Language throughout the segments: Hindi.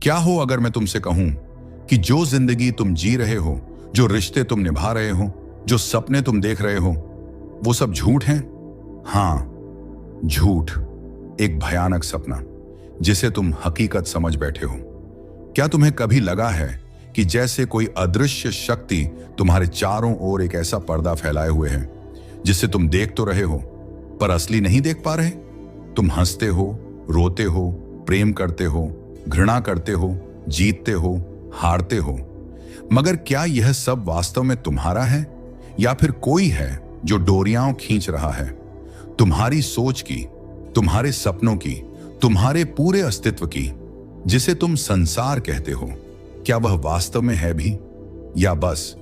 क्या हो अगर मैं तुमसे कहूं कि जो जिंदगी तुम जी रहे हो, जो रिश्ते तुम निभा रहे हो, जो सपने तुम देख रहे हो, वो सब झूठ हैं? हां, झूठ। एक भयानक सपना जिसे तुम हकीकत समझ बैठे हो। क्या तुम्हें कभी लगा है कि जैसे कोई अदृश्य शक्ति तुम्हारे चारों ओर एक ऐसा पर्दा फैलाए हुए है जिसे तुम देख तो रहे हो पर असली नहीं देख पा रहे? तुम हंसते हो, रोते हो, प्रेम करते हो, घृणा करते हो, जीतते हो, हारते हो, मगर क्या यह सब वास्तव में तुम्हारा है या फिर कोई है जो डोरियां खींच रहा है? तुम्हारी सोच की, तुम्हारे सपनों की, तुम्हारे पूरे अस्तित्व की, जिसे तुम संसार कहते हो, क्या वह वास्तव में है भी या बस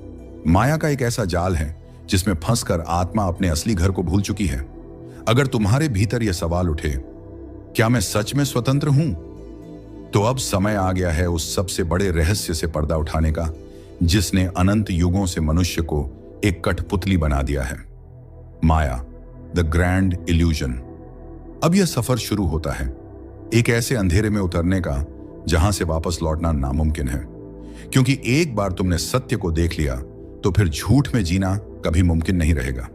माया का एक ऐसा जाल है जिसमें फंसकर आत्मा अपने असली घर को भूल चुकी है? अगर तुम्हारे भीतर यह सवाल उठे, क्या मैं सच में स्वतंत्र हूं, तो अब समय आ गया है उस सबसे बड़े रहस्य से पर्दा उठाने का जिसने अनंत युगों से मनुष्य को एक कठपुतली बना दिया है। माया, द ग्रैंड इल्यूजन। अब यह सफर शुरू होता है, एक ऐसे अंधेरे में उतरने का जहां से वापस लौटना नामुमकिन है, क्योंकि एक बार तुमने सत्य को देख लिया तो फिर झूठ में जीना कभी मुमकिन नहीं रहेगा।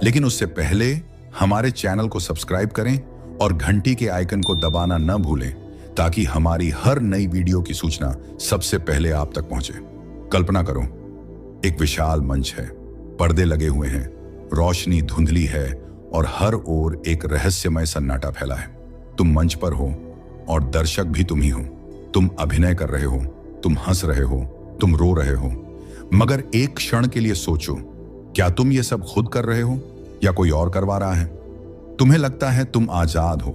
लेकिन उससे पहले हमारे चैनल को सब्सक्राइब करें और घंटी के आइकन को दबाना न भूलें ताकि हमारी हर नई वीडियो की सूचना सबसे पहले आप तक पहुंचे। कल्पना करो, एक विशाल मंच है, पर्दे लगे हुए हैं, रोशनी धुंधली है और हर ओर एक रहस्यमय सन्नाटा फैला है। तुम मंच पर हो और दर्शक भी तुम ही हो। तुम अभिनय कर रहे हो, तुम हंस रहे हो, तुम रो रहे हो, मगर एक क्षण के लिए सोचो, क्या तुम ये सब खुद कर रहे हो या कोई और करवा रहा है? तुम्हें लगता है तुम आजाद हो,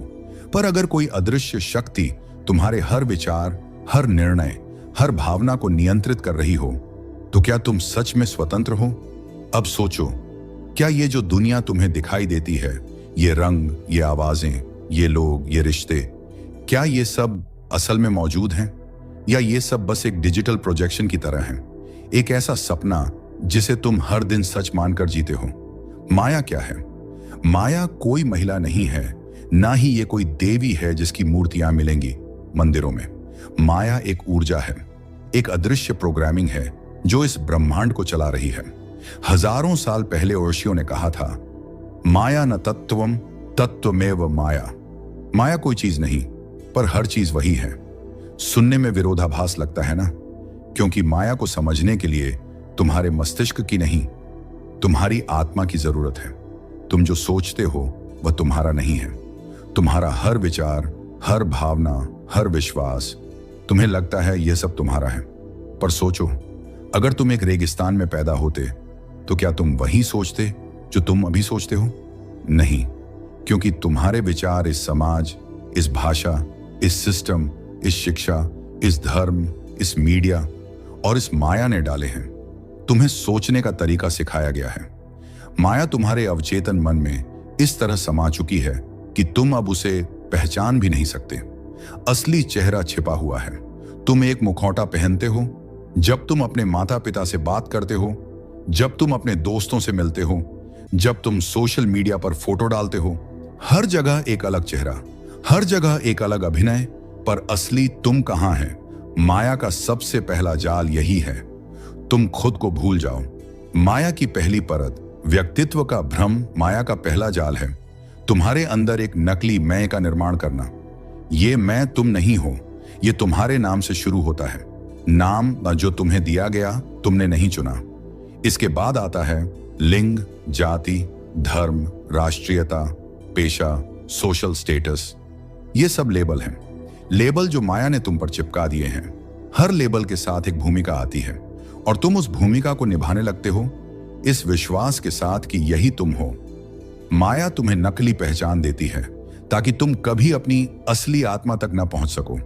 पर अगर कोई अदृश्य शक्ति तुम्हारे हर विचार, हर निर्णय, हर भावना को नियंत्रित कर रही हो, तो क्या तुम सच में स्वतंत्र हो? अब सोचो, क्या ये जो दुनिया तुम्हें दिखाई देती है, ये रंग, ये आवाजें, ये लोग, ये रिश्ते, क्या ये सब असल में मौजूद हैं या ये सब बस एक डिजिटल प्रोजेक्शन की तरह है, एक ऐसा सपना जिसे तुम हर दिन सच मानकर जीते हो? माया क्या है? माया कोई महिला नहीं है, ना ही ये कोई देवी है जिसकी मूर्तियां मिलेंगी मंदिरों में। माया एक ऊर्जा है, एक अदृश्य प्रोग्रामिंग है जो इस ब्रह्मांड को चला रही है। हजारों साल पहले ओशो ने कहा था, माया न तत्वम तत्वमेव माया। माया कोई चीज नहीं, पर हर चीज वही है। सुनने में विरोधाभास लगता है ना, क्योंकि माया को समझने के लिए तुम्हारे मस्तिष्क की नहीं, तुम्हारी आत्मा की जरूरत है। तुम जो सोचते हो वह तुम्हारा नहीं है। तुम्हारा हर विचार, हर भावना, हर विश्वास, तुम्हें लगता है यह सब तुम्हारा है। पर सोचो, अगर तुम एक रेगिस्तान में पैदा होते तो क्या तुम वही सोचते जो तुम अभी सोचते हो? नहीं, क्योंकि तुम्हारे विचार इस समाज, इस भाषा, इस सिस्टम, इस शिक्षा, इस धर्म, इस मीडिया और इस माया ने डाले हैं। तुम्हें सोचने का तरीका सिखाया गया है। माया तुम्हारे अवचेतन मन में इस तरह समा चुकी है कि तुम अब उसे पहचान भी नहीं सकते। असली चेहरा छिपा हुआ है। तुम एक मुखौटा पहनते हो जब तुम अपने माता पिता से बात करते हो, जब तुम अपने दोस्तों से मिलते हो, जब तुम सोशल मीडिया पर फोटो डालते हो। हर जगह एक अलग चेहरा, हर जगह एक अलग अभिनय, पर असली तुम कहां है? माया का सबसे पहला जाल यही है, तुम खुद को भूल जाओ। माया की पहली परत, व्यक्तित्व का भ्रम, माया का पहला जाल है तुम्हारे अंदर एक नकली मैं का निर्माण करना। ये मैं तुम नहीं हो, ये तुम्हारे नाम से शुरू होता है। नाम जो तुम्हें दिया गया, तुमने नहीं चुना। इसके बाद आता है लिंग, जाति, धर्म, राष्ट्रीयता, पेशा, सोशल स्टेटस। ये सब लेबल हैं, लेबल जो माया ने तुम पर चिपका दिए हैं। हर लेबल के साथ एक भूमिका आती है और तुम उस भूमिका को निभाने लगते हो इस विश्वास के साथ कि यही तुम हो। माया तुम्हें नकली पहचान देती है ताकि तुम कभी अपनी असली आत्मा तक न पहुंच सको।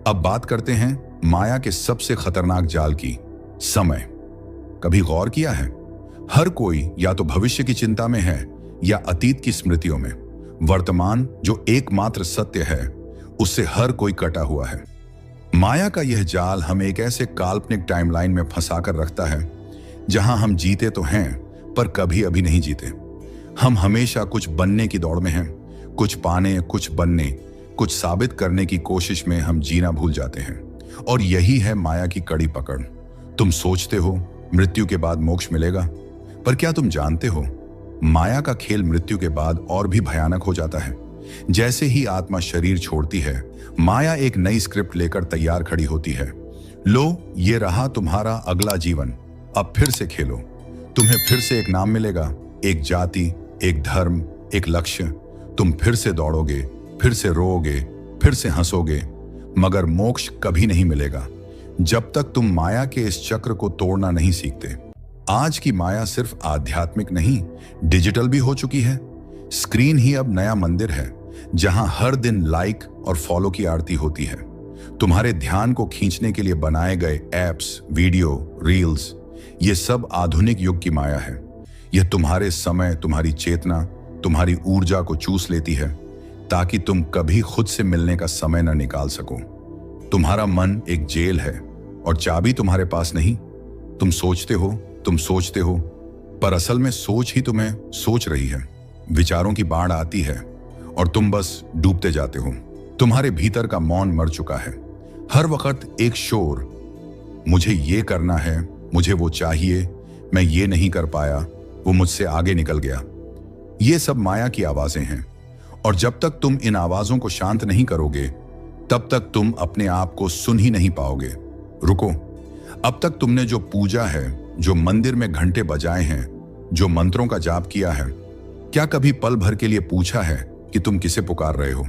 अब बात करते हैं माया के सबसे खतरनाक जाल की, समय। कभी गौर किया है, हर कोई या तो भविष्य की चिंता में है या अतीत की स्मृतियों में। वर्तमान जो एकमात्र सत्य है, उससे हर कोई कटा हुआ है। माया का यह जाल हमें एक ऐसे काल्पनिक टाइमलाइन में फंसाकर रखता है जहां हम जीते तो हैं पर कभी अभी नहीं जीते। हम हमेशा कुछ बनने की दौड़ में हैं, कुछ पाने, कुछ बनने, कुछ साबित करने की कोशिश में हम जीना भूल जाते हैं। और यही है माया की कड़ी पकड़। तुम सोचते हो मृत्यु के बाद मोक्ष मिलेगा, पर क्या तुम जानते हो माया का खेल मृत्यु के बाद और भी भयानक हो जाता है। जैसे ही आत्मा शरीर छोड़ती है, माया एक नई स्क्रिप्ट लेकर तैयार खड़ी होती है। लो, ये रहा तुम्हारा अगला जीवन, अब फिर से खेलो। तुम्हें फिर से एक नाम मिलेगा, एक जाति, एक धर्म, एक लक्ष्य। तुम फिर से दौड़ोगे, फिर से रोओगे, फिर से हंसोगे, मगर मोक्ष कभी नहीं मिलेगा जब तक तुम माया के इस चक्र को तोड़ना नहीं सीखते। आज की माया सिर्फ आध्यात्मिक नहीं, डिजिटल भी हो चुकी है। स्क्रीन ही अब नया मंदिर है, जहां हर दिन लाइक और फॉलो की आरती होती है। तुम्हारे ध्यान को खींचने के लिए बनाए गए एप्स, वीडियो, रील्स, ये सब आधुनिक युग की माया है। यह तुम्हारे समय, तुम्हारी चेतना, तुम्हारी ऊर्जा को चूस लेती है, ताकि तुम कभी खुद से मिलने का समय न निकाल सको। तुम्हारा मन एक जेल है और चाबी तुम्हारे पास नहीं। तुम सोचते हो, पर असल में सोच ही तुम्हें सोच रही है। विचारों की बाढ़ आती है और तुम बस डूबते जाते हो। तुम्हारे भीतर का मौन मर चुका है। हर वक्त एक शोर, मुझे ये करना है, मुझे वो चाहिए, मैं ये नहीं कर पाया, वो मुझसे आगे निकल गया। ये सब माया की आवाजें हैं, और जब तक तुम इन आवाजों को शांत नहीं करोगे, तब तक तुम अपने आप को सुन ही नहीं पाओगे। रुको, अब तक तुमने जो पूजा है, जो मंदिर में घंटे बजाए हैं, जो मंत्रों का जाप किया है, क्या कभी पल भर के लिए पूछा है कि तुम किसे पुकार रहे हो?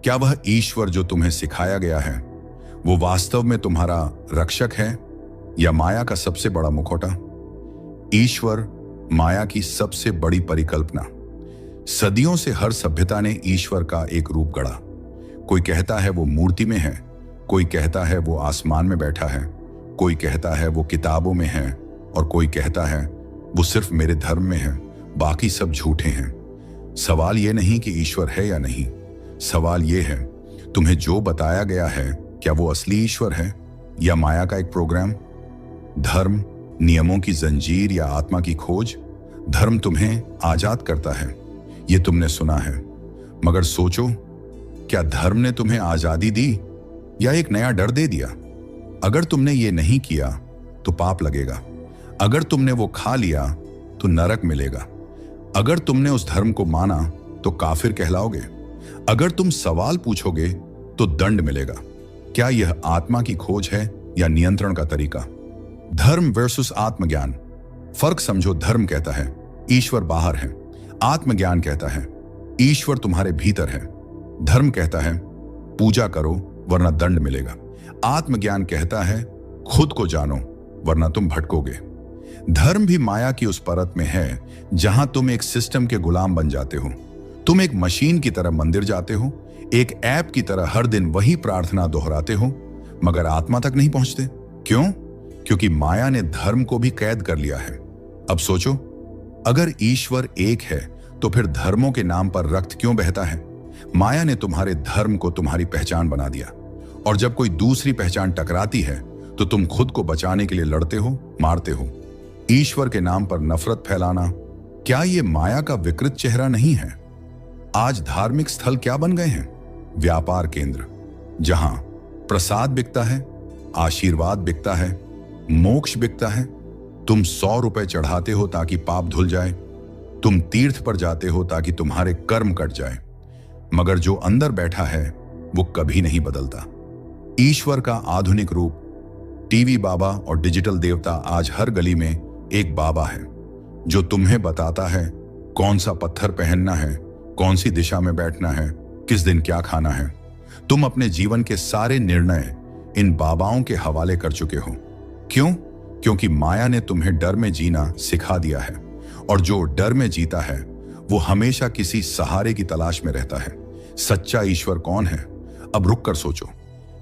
क्या वह ईश्वर जो तुम्हें सिखाया गया है, वो वास्तव में तुम्हारा रक्षक है या माया का सबसे बड़ा मुखौटा? ईश्वर माया की सबसे बड़ी परिकल्पना। सदियों से हर सभ्यता ने ईश्वर का एक रूप गढ़ा। कोई कहता है वो मूर्ति में है, कोई कहता है वो आसमान में बैठा है, कोई कहता है वो किताबों में है, और कोई कहता है वो सिर्फ मेरे धर्म में है, बाकी सब झूठे हैं। सवाल ये नहीं कि ईश्वर है या नहीं, सवाल ये है तुम्हें जो बताया गया है, क्या वो असली ईश्वर है या माया का एक प्रोग्राम? धर्म नियमों की जंजीर या आत्मा की खोज? धर्म तुम्हें आजाद करता है, ये तुमने सुना है, मगर सोचो, क्या धर्म ने तुम्हें आजादी दी या एक नया डर दे दिया? अगर तुमने ये नहीं किया तो पाप लगेगा, अगर तुमने वो खा लिया तो नरक मिलेगा, अगर तुमने उस धर्म को माना तो काफिर कहलाओगे, अगर तुम सवाल पूछोगे तो दंड मिलेगा। क्या यह आत्मा की खोज है या नियंत्रण का तरीका? धर्म वर्सेस आत्मज्ञान। फर्क समझो। धर्म कहता है ईश्वर बाहर है, आत्मज्ञान कहता है ईश्वर तुम्हारे भीतर है। धर्म कहता है पूजा करो वरना दंड मिलेगा, आत्मज्ञान कहता है खुद को जानो वरना तुम भटकोगे। धर्म भी माया की उस परत में है जहां तुम एक सिस्टम के गुलाम बन जाते हो। तुम एक मशीन की तरह मंदिर जाते हो, एक ऐप की तरह हर दिन वही प्रार्थना दोहराते हो, मगर आत्मा तक नहीं पहुंचते। क्यों? क्योंकि माया ने धर्म को भी कैद कर लिया है। अब सोचो, अगर ईश्वर एक है तो फिर धर्मों के नाम पर रक्त क्यों बहता है? माया ने तुम्हारे धर्म को तुम्हारी पहचान बना दिया, और जब कोई दूसरी पहचान टकराती है तो तुम खुद को बचाने के लिए लड़ते हो, मारते हो। ईश्वर के नाम पर नफरत फैलाना, क्या ये माया का विकृत चेहरा नहीं है? आज धार्मिक स्थल क्या बन गए हैं? व्यापार केंद्र, जहां प्रसाद बिकता है, आशीर्वाद बिकता है, मोक्ष बिकता है। तुम 100 रुपए चढ़ाते हो ताकि पाप धुल जाए, तुम तीर्थ पर जाते हो ताकि तुम्हारे कर्म कट जाए, मगर जो अंदर बैठा है वो कभी नहीं बदलता। ईश्वर का आधुनिक रूप, टीवी बाबा और डिजिटल देवता। आज हर गली में एक बाबा है जो तुम्हें बताता है कौन सा पत्थर पहनना है, कौन सी दिशा में बैठना है, किस दिन क्या खाना है। तुम अपने जीवन के सारे निर्णय इन बाबाओं के हवाले कर चुके हो। क्यों? क्योंकि माया ने तुम्हें डर में जीना सिखा दिया है, और जो डर में जीता है वो हमेशा किसी सहारे की तलाश में रहता है। सच्चा ईश्वर कौन है? अब रुक कर सोचो,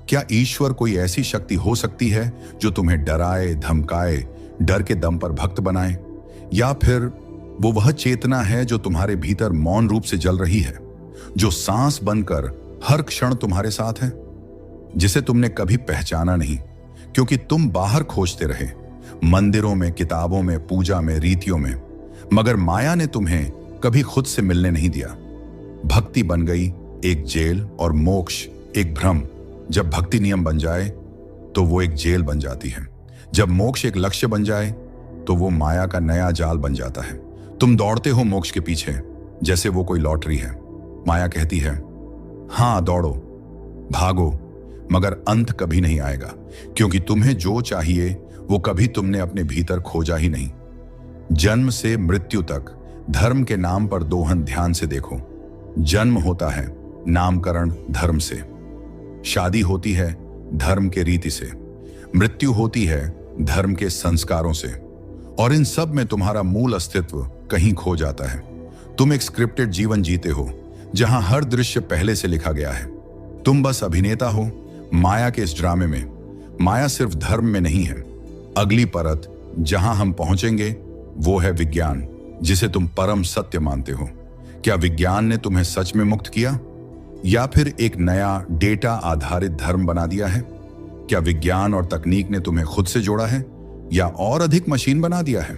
क्या ईश्वर कोई ऐसी शक्ति हो सकती है जो तुम्हें डराए, धमकाए, डर के दम पर भक्त बनाए? या फिर वो वह चेतना है जो तुम्हारे भीतर मौन रूप से जल रही है, जो सांस बनकर हर क्षण तुम्हारे साथ है, जिसे तुमने कभी पहचाना नहीं क्योंकि तुम बाहर खोजते रहे, मंदिरों में, किताबों में, पूजा में, रीतियों में, मगर माया ने तुम्हें कभी खुद से मिलने नहीं दिया। भक्ति बन गई एक जेल और मोक्ष एक भ्रम। जब भक्ति नियम बन जाए तो वो एक जेल बन जाती है। जब मोक्ष एक लक्ष्य बन जाए तो वो माया का नया जाल बन जाता है। तुम दौड़ते हो मोक्ष के पीछे जैसे वो कोई लॉटरी है। माया कहती है, हाँ दौड़ो, भागो, मगर अंत कभी नहीं आएगा, क्योंकि तुम्हें जो चाहिए वो कभी तुमने अपने भीतर खोजा ही नहीं। जन्म से मृत्यु तक धर्म के नाम पर दोहन ध्यान से देखो। जन्म होता है नामकरण धर्म से, शादी होती है धर्म के रीति से, मृत्यु होती है धर्म के संस्कारों से, और इन सब में तुम्हारा मूल अस्तित्व कहीं खो जाता है। तुम एक स्क्रिप्टेड जीवन जीते हो जहां हर दृश्य पहले से लिखा गया है। तुम बस अभिनेता हो माया के इस ड्रामे में। माया सिर्फ धर्म में नहीं है। अगली परत जहां हम पहुंचेंगे वो है विज्ञान, जिसे तुम परम सत्य मानते हो। क्या विज्ञान ने तुम्हें सच में मुक्त किया, या फिर एक नया डेटा आधारित धर्म बना दिया है? क्या विज्ञान और तकनीक ने तुम्हें खुद से जोड़ा है, या और अधिक मशीन बना दिया है?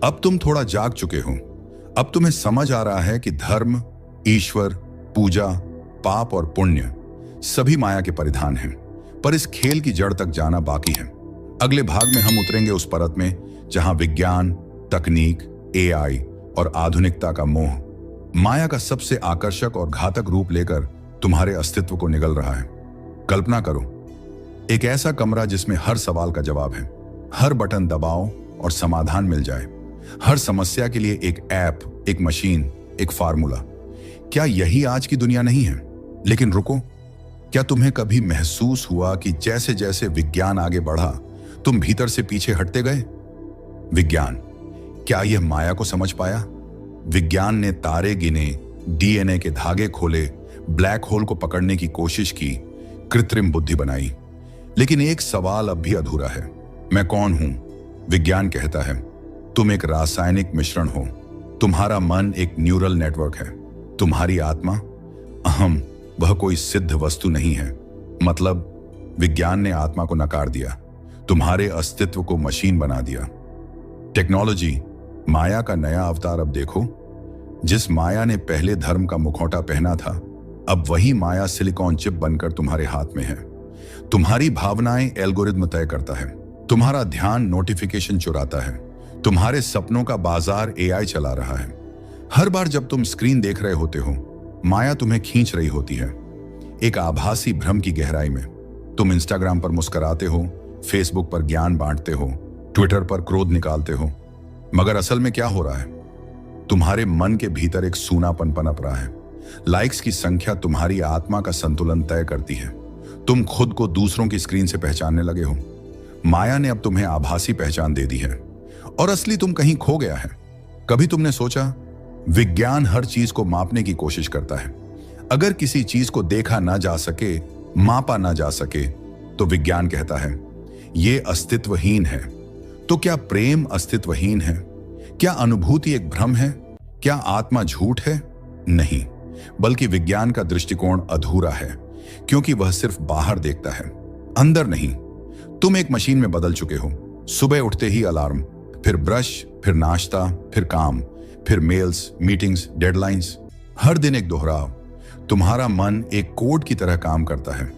अब तुम थोड़ा जाग चुके हो। अब तुम्हें समझ आ रहा है कि धर्म, ईश्वर, पूजा, पाप और पुण्य सभी माया के परिधान हैं, पर इस खेल की जड़ तक जाना बाकी है। अगले भाग में हम उतरेंगे उस परत में जहां विज्ञान, तकनीक, एआई और आधुनिकता का मोह माया का सबसे आकर्षक और घातक रूप लेकर तुम्हारे अस्तित्व को निगल रहा है। कल्पना करो, एक ऐसा कमरा जिसमें हर सवाल का जवाब है, हर बटन दबाओ और समाधान मिल जाए, हर समस्या के लिए एक ऐप, एक मशीन, एक फार्मूला। क्या यही आज की दुनिया नहीं है? लेकिन रुको, क्या तुम्हें कभी महसूस हुआ कि जैसे जैसे विज्ञान आगे बढ़ा तुम भीतर से पीछे हटते गए? विज्ञान, क्या यह माया को समझ पाया? विज्ञान ने तारे गिने, डीएनए के धागे खोले, ब्लैक होल को पकड़ने की कोशिश की, कृत्रिम बुद्धि बनाई, लेकिन एक सवाल अब भी अधूरा है। मैं कौन हूं? विज्ञान कहता है, तुम एक रासायनिक मिश्रण हो। तुम्हारा मन एक न्यूरल नेटवर्क है। तुम्हारी आत्मा, अहम, वह कोई सिद्ध वस्तु नहीं है। मतलब विज्ञान ने आत्मा को नकार दिया, तुम्हारे अस्तित्व को मशीन बना दिया। टेक्नोलॉजी, माया का नया अवतार। अब देखो, जिस माया ने पहले धर्म का मुखौटा पहना था, अब वही माया सिलिकॉन चिप बनकर तुम्हारे हाथ में है। तुम्हारी भावनाएं एल्गोरिदम तय करता है, तुम्हारा ध्यान नोटिफिकेशन चुराता है, तुम्हारे सपनों का बाजार एआई चला रहा है। हर बार जब तुम स्क्रीन देख रहे होते हो, माया तुम्हें खींच रही होती है, एक आभासी भ्रम की गहराई में। तुम इंस्टाग्राम पर मुस्कुराते हो, फेसबुक पर ज्ञान बांटते हो, ट्विटर पर क्रोध निकालते हो, मगर असल में क्या हो रहा है? तुम्हारे मन के भीतर एक सूनापन पनप रहा है। लाइक्स की संख्या तुम्हारी आत्मा का संतुलन तय करती है। तुम खुद को दूसरों की स्क्रीन से पहचानने लगे हो। माया ने अब तुम्हें आभासी पहचान दे दी है और असली तुम कहीं खो गया है। कभी तुमने सोचा, विज्ञान हर चीज को मापने की कोशिश करता है। अगर किसी चीज को देखा ना जा सके, मापा ना जा सके, तो विज्ञान कहता है यह अस्तित्वहीन है। तो क्या प्रेम अस्तित्वहीन है? क्या अनुभूति एक भ्रम है? क्या आत्मा झूठ है? नहीं, बल्कि विज्ञान का दृष्टिकोण अधूरा है, क्योंकि वह सिर्फ बाहर देखता है, अंदर नहीं। तुम एक मशीन में बदल चुके हो। सुबह उठते ही अलार्म, फिर ब्रश, फिर नाश्ता, फिर काम, फिर मेल्स, मीटिंग्स, डेडलाइंस, हर दिन एक दोहराव। तुम्हारा मन एक कोड की तरह काम करता है।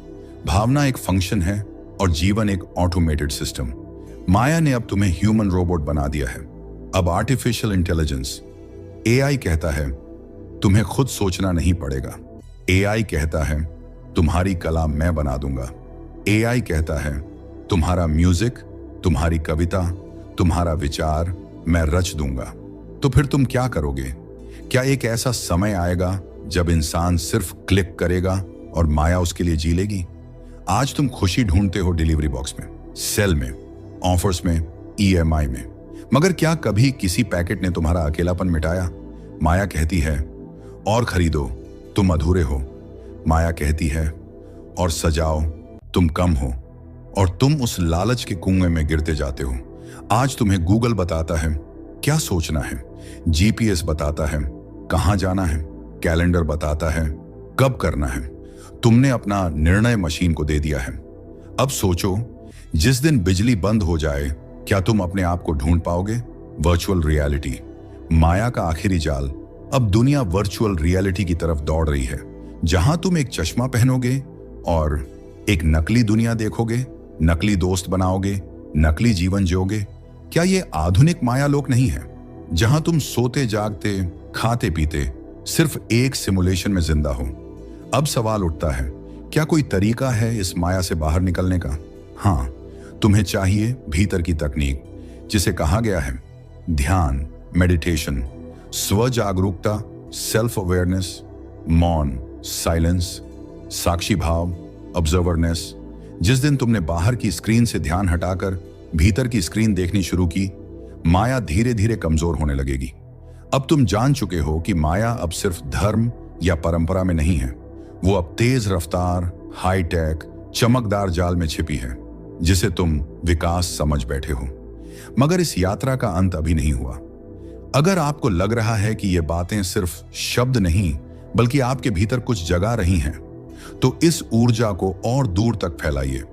भावना एक फंक्शन है और जीवन एक ऑटोमेटेड सिस्टम। माया ने अब तुम्हें ह्यूमन रोबोट बना दिया है। अब आर्टिफिशियल इंटेलिजेंस, एआई कहता है तुम्हें खुद सोचना नहीं पड़ेगा। एआई कहता है तुम्हारी कला मैं बना दूंगा। एआई कहता है तुम्हारा म्यूजिक, तुम्हारी कविता, तुम्हारा विचार मैं रच दूंगा। तो फिर तुम क्या करोगे? क्या एक ऐसा समय आएगा जब इंसान सिर्फ क्लिक करेगा और माया उसके लिए जी लेगी? आज तुम खुशी ढूंढते हो डिलीवरी बॉक्स में, सेल में, ऑफर्स में, ईएमआई में, मगर क्या कभी किसी पैकेट ने तुम्हारा अकेलापन मिटाया? माया कहती है और खरीदो, तुम अधूरे हो। माया कहती है और सजाओ, तुम कम हो, और तुम उस लालच के कुएं में गिरते जाते हो। आज तुम्हें गूगल बताता है क्या सोचना है, जीपीएस बताता है कहां जाना है, कैलेंडर बताता है कब करना है। तुमने अपना निर्णय मशीन को दे दिया है। अब सोचो, जिस दिन बिजली बंद हो जाए, क्या तुम अपने आप को ढूंढ पाओगे? वर्चुअल रियलिटी, माया का आखिरी जाल। अब दुनिया वर्चुअल रियलिटी की तरफ दौड़ रही है, जहां तुम एक चश्मा पहनोगे और एक नकली दुनिया देखोगे। नकली दोस्त बनाओगे, नकली जीवन जियोगे। क्या ये आधुनिक माया लोक नहीं है, जहां तुम सोते जागते खाते पीते सिर्फ एक सिमुलेशन में जिंदा हो? अब सवाल उठता है, क्या कोई तरीका है इस माया से बाहर निकलने का? हाँ, तुम्हें चाहिए भीतर की तकनीक, जिसे कहा गया है ध्यान, मेडिटेशन, स्व जागरूकता, सेल्फ अवेयरनेस, मौन, साइलेंस, साक्षी भाव, ऑब्जर्वरनेस। जिस दिन तुमने बाहर की स्क्रीन से ध्यान हटाकर भीतर की स्क्रीन देखनी शुरू की, माया धीरे धीरे कमजोर होने लगेगी। अब तुम जान चुके हो कि माया अब सिर्फ धर्म या परंपरा में नहीं है, वो अब तेज रफ्तार, हाईटेक, चमकदार जाल में छिपी है, जिसे तुम विकास समझ बैठे हो। मगर इस यात्रा का अंत अभी नहीं हुआ। अगर आपको लग रहा है कि ये बातें सिर्फ शब्द नहीं बल्कि आपके भीतर कुछ जगा रही हैं, तो इस ऊर्जा को और दूर तक फैलाइए।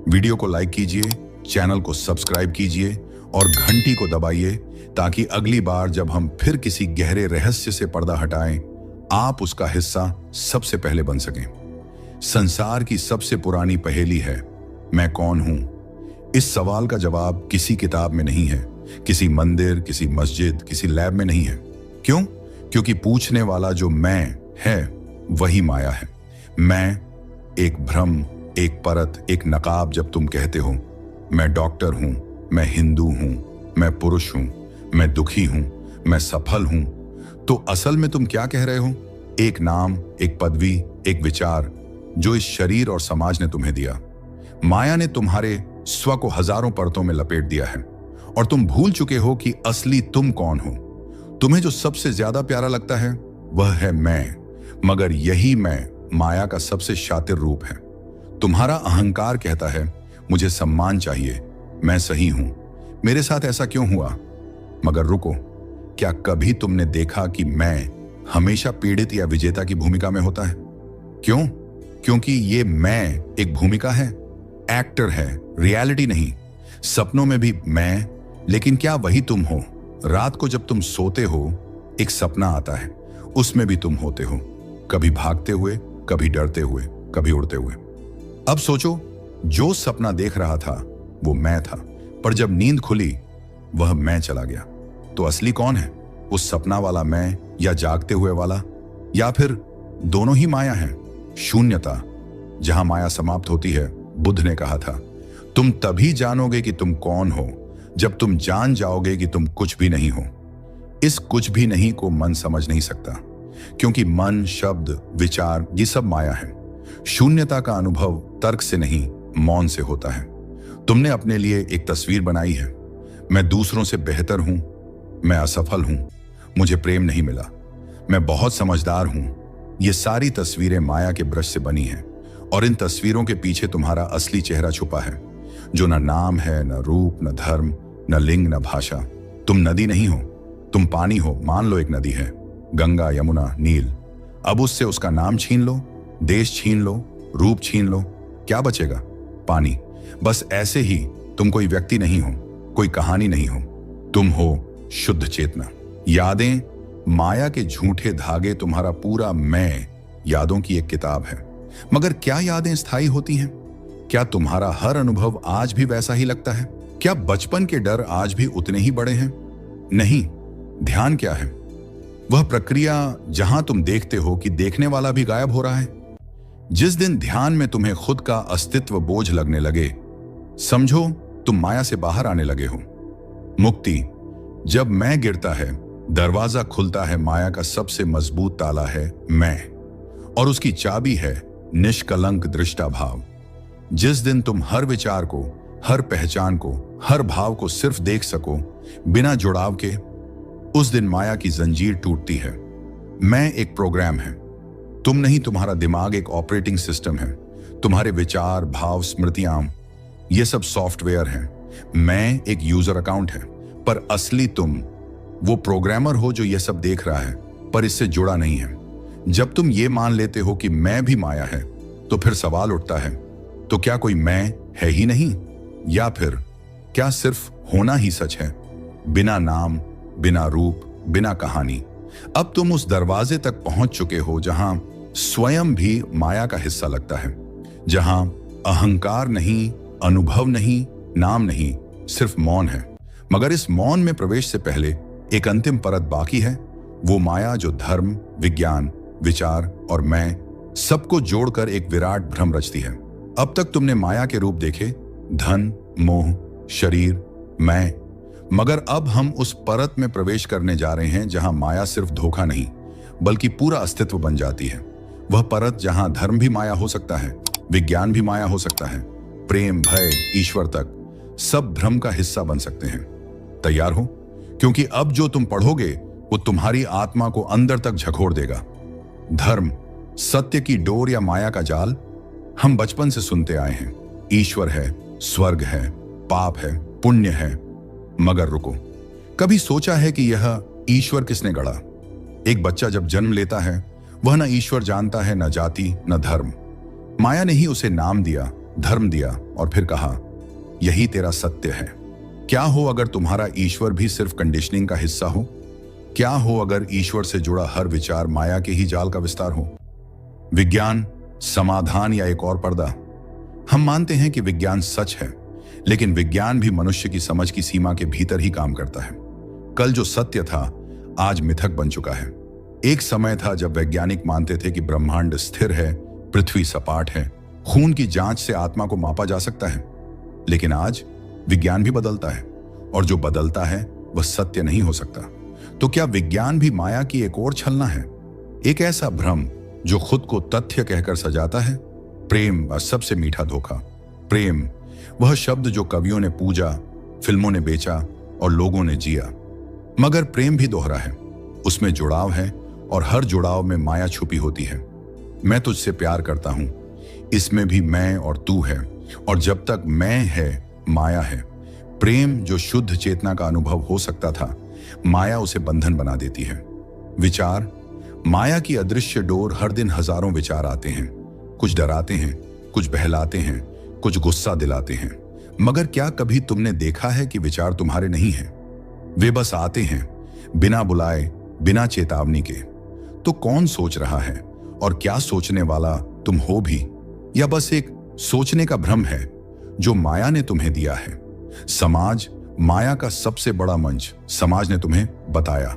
वीडियो को लाइक कीजिए, चैनल को सब्सक्राइब कीजिए और घंटी को दबाइए, ताकि अगली बार जब हम फिर किसी गहरे रहस्य से पर्दा हटाएं, आप उसका हिस्सा सबसे पहले बन सकें। संसार की सबसे पुरानी पहेली है, मैं कौन हूं? इस सवाल का जवाब किसी किताब में नहीं है, किसी मंदिर, किसी मस्जिद, किसी लैब में नहीं है। क्यों? क्योंकि पूछने वाला जो मैं है वही माया है। मैं एक भ्रम, एक परत, एक नकाब। जब तुम कहते हो मैं डॉक्टर हूं, मैं हिंदू हूं, मैं पुरुष हूं, मैं दुखी हूं, मैं सफल हूं, तो असल में तुम क्या कह रहे हो? एक नाम, एक पदवी, एक विचार जो इस शरीर और समाज ने तुम्हें दिया। माया ने तुम्हारे स्व को हजारों परतों में लपेट दिया है और तुम भूल चुके हो कि असली तुम कौन हो। तुम्हें जो सबसे ज्यादा प्यारा लगता है वह है मैं, मगर यही मैं माया का सबसे शातिर रूप है। तुम्हारा अहंकार कहता है मुझे सम्मान चाहिए, मैं सही हूं, मेरे साथ ऐसा क्यों हुआ? मगर रुको, क्या कभी तुमने देखा कि मैं हमेशा पीड़ित या विजेता की भूमिका में होता है? क्यों? क्योंकि ये मैं एक भूमिका है, एक्टर है, रियलिटी नहीं। सपनों में भी मैं, लेकिन क्या वही तुम हो? रात को जब तुम सोते हो एक सपना आता है, उसमें भी तुम होते हो, कभी भागते हुए, कभी डरते हुए, कभी उड़ते हुए। अब सोचो, जो सपना देख रहा था वो मैं था, पर जब नींद खुली वह मैं चला गया। तो असली कौन है? उस सपना वाला मैं या जागते हुए वाला, या फिर दोनों ही माया है? शून्यता, जहां माया समाप्त होती है, बुद्ध ने कहा था तुम तभी जानोगे कि तुम कौन हो जब तुम जान जाओगे कि तुम कुछ भी नहीं हो। इस कुछ भी नहीं को मन समझ नहीं सकता, क्योंकि मन, शब्द, विचार ये सब माया है। शून्यता का अनुभव तर्क से नहीं, मौन से होता है। तुमने अपने लिए एक तस्वीर बनाई है, मैं दूसरों से बेहतर हूं, मैं असफल हूं, मुझे प्रेम नहीं मिला, मैं बहुत समझदार हूं। ये सारी तस्वीरें माया के ब्रश से बनी हैं और इन तस्वीरों के पीछे तुम्हारा असली चेहरा छुपा है, जो न नाम है, न रूप, न धर्म, न लिंग, न भाषा। तुम नदी नहीं हो, तुम पानी हो। मान लो एक नदी है, गंगा, यमुना, नील। अब उससे उसका नाम छीन लो, देश छीन लो, रूप छीन लो, क्या बचेगा? पानी। बस ऐसे ही तुम कोई व्यक्ति नहीं हो, कोई कहानी नहीं हो, तुम हो शुद्ध चेतना। यादें, माया के झूठे धागे, तुम्हारा पूरा मैं यादों की एक किताब है। मगर क्या यादें स्थायी होती हैं? क्या तुम्हारा हर अनुभव आज भी वैसा ही लगता है? क्या बचपन के डर आज भी उतने ही बड़े हैं? नहीं। ध्यान क्या है? वह प्रक्रिया जहां तुम देखते हो कि देखने वाला भी गायब हो रहा है। जिस दिन ध्यान में तुम्हें खुद का अस्तित्व बोझ लगने लगे, समझो तुम माया से बाहर आने लगे हो। मुक्ति, जब मैं गिरता है, दरवाजा खुलता है। माया का सबसे मजबूत ताला है मैं, और उसकी चाबी है निष्कलंक दृष्टा भाव। जिस दिन तुम हर विचार को, हर पहचान को, हर भाव को सिर्फ देख सको बिना जुड़ाव के, उस दिन माया की जंजीर टूटती है। मैं एक प्रोग्राम है, तुम नहीं। तुम्हारा दिमाग एक ऑपरेटिंग सिस्टम है। तुम्हारे विचार, भाव, स्मृतियां ये सब सॉफ्टवेयर हैं। मैं एक यूजर अकाउंट है, पर असली तुम वो प्रोग्रामर हो जो ये सब देख रहा है पर इससे जुड़ा नहीं है। जब तुम ये मान लेते हो कि मैं भी माया है, तो फिर सवाल उठता है, तो क्या कोई मैं है ही नहीं? या फिर क्या सिर्फ होना ही सच है, बिना नाम, बिना रूप, बिना कहानी? अब तुम उस दरवाजे तक पहुंच चुके हो जहां स्वयं भी माया का हिस्सा लगता है, जहां अहंकार नहीं अनुभव नहीं, नाम नहीं, सिर्फ मौन है। मगर इस मौन में प्रवेश से पहले एक अंतिम परत बाकी है, वो माया जो धर्म, विज्ञान, विचार और मैं सबको जोड़कर एक विराट भ्रम रचती है। अब तक तुमने माया के रूप देखे, धन, मोह, शरीर, मैं। मगर अब हम उस परत में प्रवेश करने जा रहे हैं जहां माया सिर्फ धोखा नहीं बल्कि पूरा अस्तित्व बन जाती है। वह परत जहां धर्म भी माया हो सकता है, विज्ञान भी माया हो सकता है, प्रेम, भय, ईश्वर तक सब भ्रम का हिस्सा बन सकते हैं। तैयार हो? क्योंकि अब जो तुम पढ़ोगे वो तुम्हारी आत्मा को अंदर तक झकोड़ देगा। धर्म, सत्य की डोर या माया का जाल? हम बचपन से सुनते आए हैं, ईश्वर है, स्वर्ग है, पाप है, पुण्य है। मगर रुको, कभी सोचा है कि यह ईश्वर किसने गढ़ा? एक बच्चा जब जन्म लेता है वह न ईश्वर जानता है, न जाति, न धर्म। माया ने ही उसे नाम दिया, धर्म दिया और फिर कहा यही तेरा सत्य है। क्या हो अगर तुम्हारा ईश्वर भी सिर्फ कंडीशनिंग का हिस्सा हो? क्या हो अगर ईश्वर से जुड़ा हर विचार माया के ही जाल का विस्तार हो? विज्ञान, समाधान या एक और पर्दा? हम मानते हैं कि विज्ञान सच है, लेकिन विज्ञान भी मनुष्य की समझ की सीमा के भीतर ही काम करता है। कल जो सत्य था आज मिथक बन चुका है। एक समय था जब वैज्ञानिक मानते थे कि ब्रह्मांड स्थिर है, पृथ्वी सपाट है, खून की जांच से आत्मा को मापा जा सकता है। लेकिन आज विज्ञान भी बदलता है और जो बदलता है वह सत्य नहीं हो सकता। तो क्या विज्ञान भी माया की एक और छलना है? एक ऐसा भ्रम जो खुद को तथ्य कहकर सजाता है? प्रेम व सबसे मीठा धोखा। प्रेम, वह शब्द जो कवियों ने पूजा, फिल्मों ने बेचा और लोगों ने जिया। मगर प्रेम भी दोहरा है, उसमें जुड़ाव है और हर जुड़ाव में माया छुपी होती है। मैं तुझसे प्यार करता हूं, इसमें भी मैं और तू है, और जब तक मैं है माया है। प्रेम जो शुद्ध चेतना का अनुभव हो सकता था, माया उसे बंधन बना देती है। विचार, माया की अदृश्य डोर, हर दिन हजारों विचार आते हैं। कुछ डराते हैं, कुछ बहलाते हैं, कुछ गुस्सा दिलाते हैं। मगर क्या कभी तुमने देखा है कि विचार तुम्हारे नहीं हैं? वे बस आते हैं, बिना बुलाए, बिना चेतावनी के। तो कौन सोच रहा है और क्या सोचने वाला तुम हो भी, या बस एक सोचने का भ्रम है जो माया ने तुम्हें दिया है? समाज, माया का सबसे बड़ा मंच। समाज ने तुम्हें बताया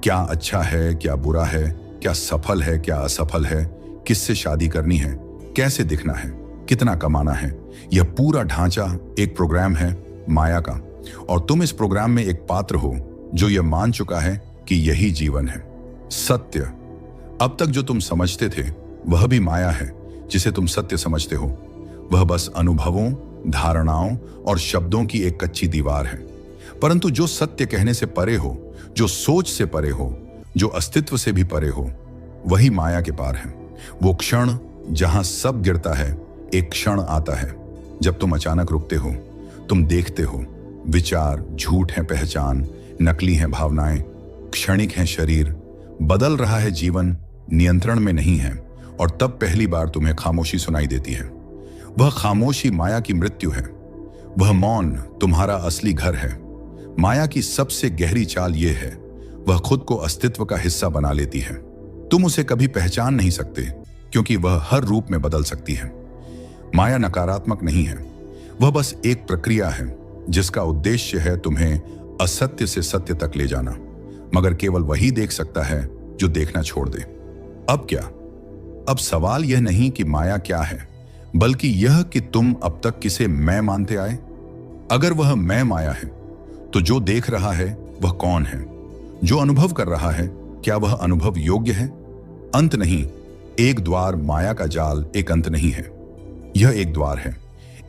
क्या अच्छा है, क्या बुरा है, क्या सफल है, क्या असफल है, किससे शादी करनी है, कैसे दिखना है, कितना कमाना है। यह पूरा ढांचा एक प्रोग्राम है माया का, और तुम इस प्रोग्राम में एक पात्र हो जो यह मान चुका है कि यही जीवन है। सत्य, अब तक जो तुम समझते थे वह भी माया है। जिसे तुम सत्य समझते हो वह बस अनुभवों, धारणाओं और शब्दों की एक कच्ची दीवार है। परंतु जो सत्य कहने से परे हो, जो सोच से परे हो, जो अस्तित्व से भी परे हो, वही माया के पार है। वो क्षण जहां सब गिरता है, एक क्षण आता है जब तुम अचानक रुकते हो। तुम देखते हो विचार झूठ है, पहचान नकली है, भावनाएं क्षणिक हैं, शरीर बदल रहा है, जीवन नियंत्रण में नहीं है। और तब पहली बार तुम्हें खामोशी सुनाई देती है। वह खामोशी माया की मृत्यु है। वह मौन तुम्हारा असली घर है। माया की सबसे गहरी चाल यह है, वह खुद को अस्तित्व का हिस्सा बना लेती है। तुम उसे कभी पहचान नहीं सकते क्योंकि वह हर रूप में बदल सकती है। माया नकारात्मक नहीं है, वह बस एक प्रक्रिया है जिसका उद्देश्य है तुम्हें असत्य से सत्य तक ले जाना। मगर केवल वही देख सकता है जो देखना छोड़ दे। अब क्या? अब सवाल यह नहीं कि माया क्या है, बल्कि यह कि तुम अब तक किसे मैं मानते आए। अगर वह मैं माया है तो जो देख रहा है वह कौन है? जो अनुभव कर रहा है, क्या वह अनुभव योग्य है? अंत नहीं, एक द्वार। माया का जाल एक अंत नहीं है, यह एक द्वार है।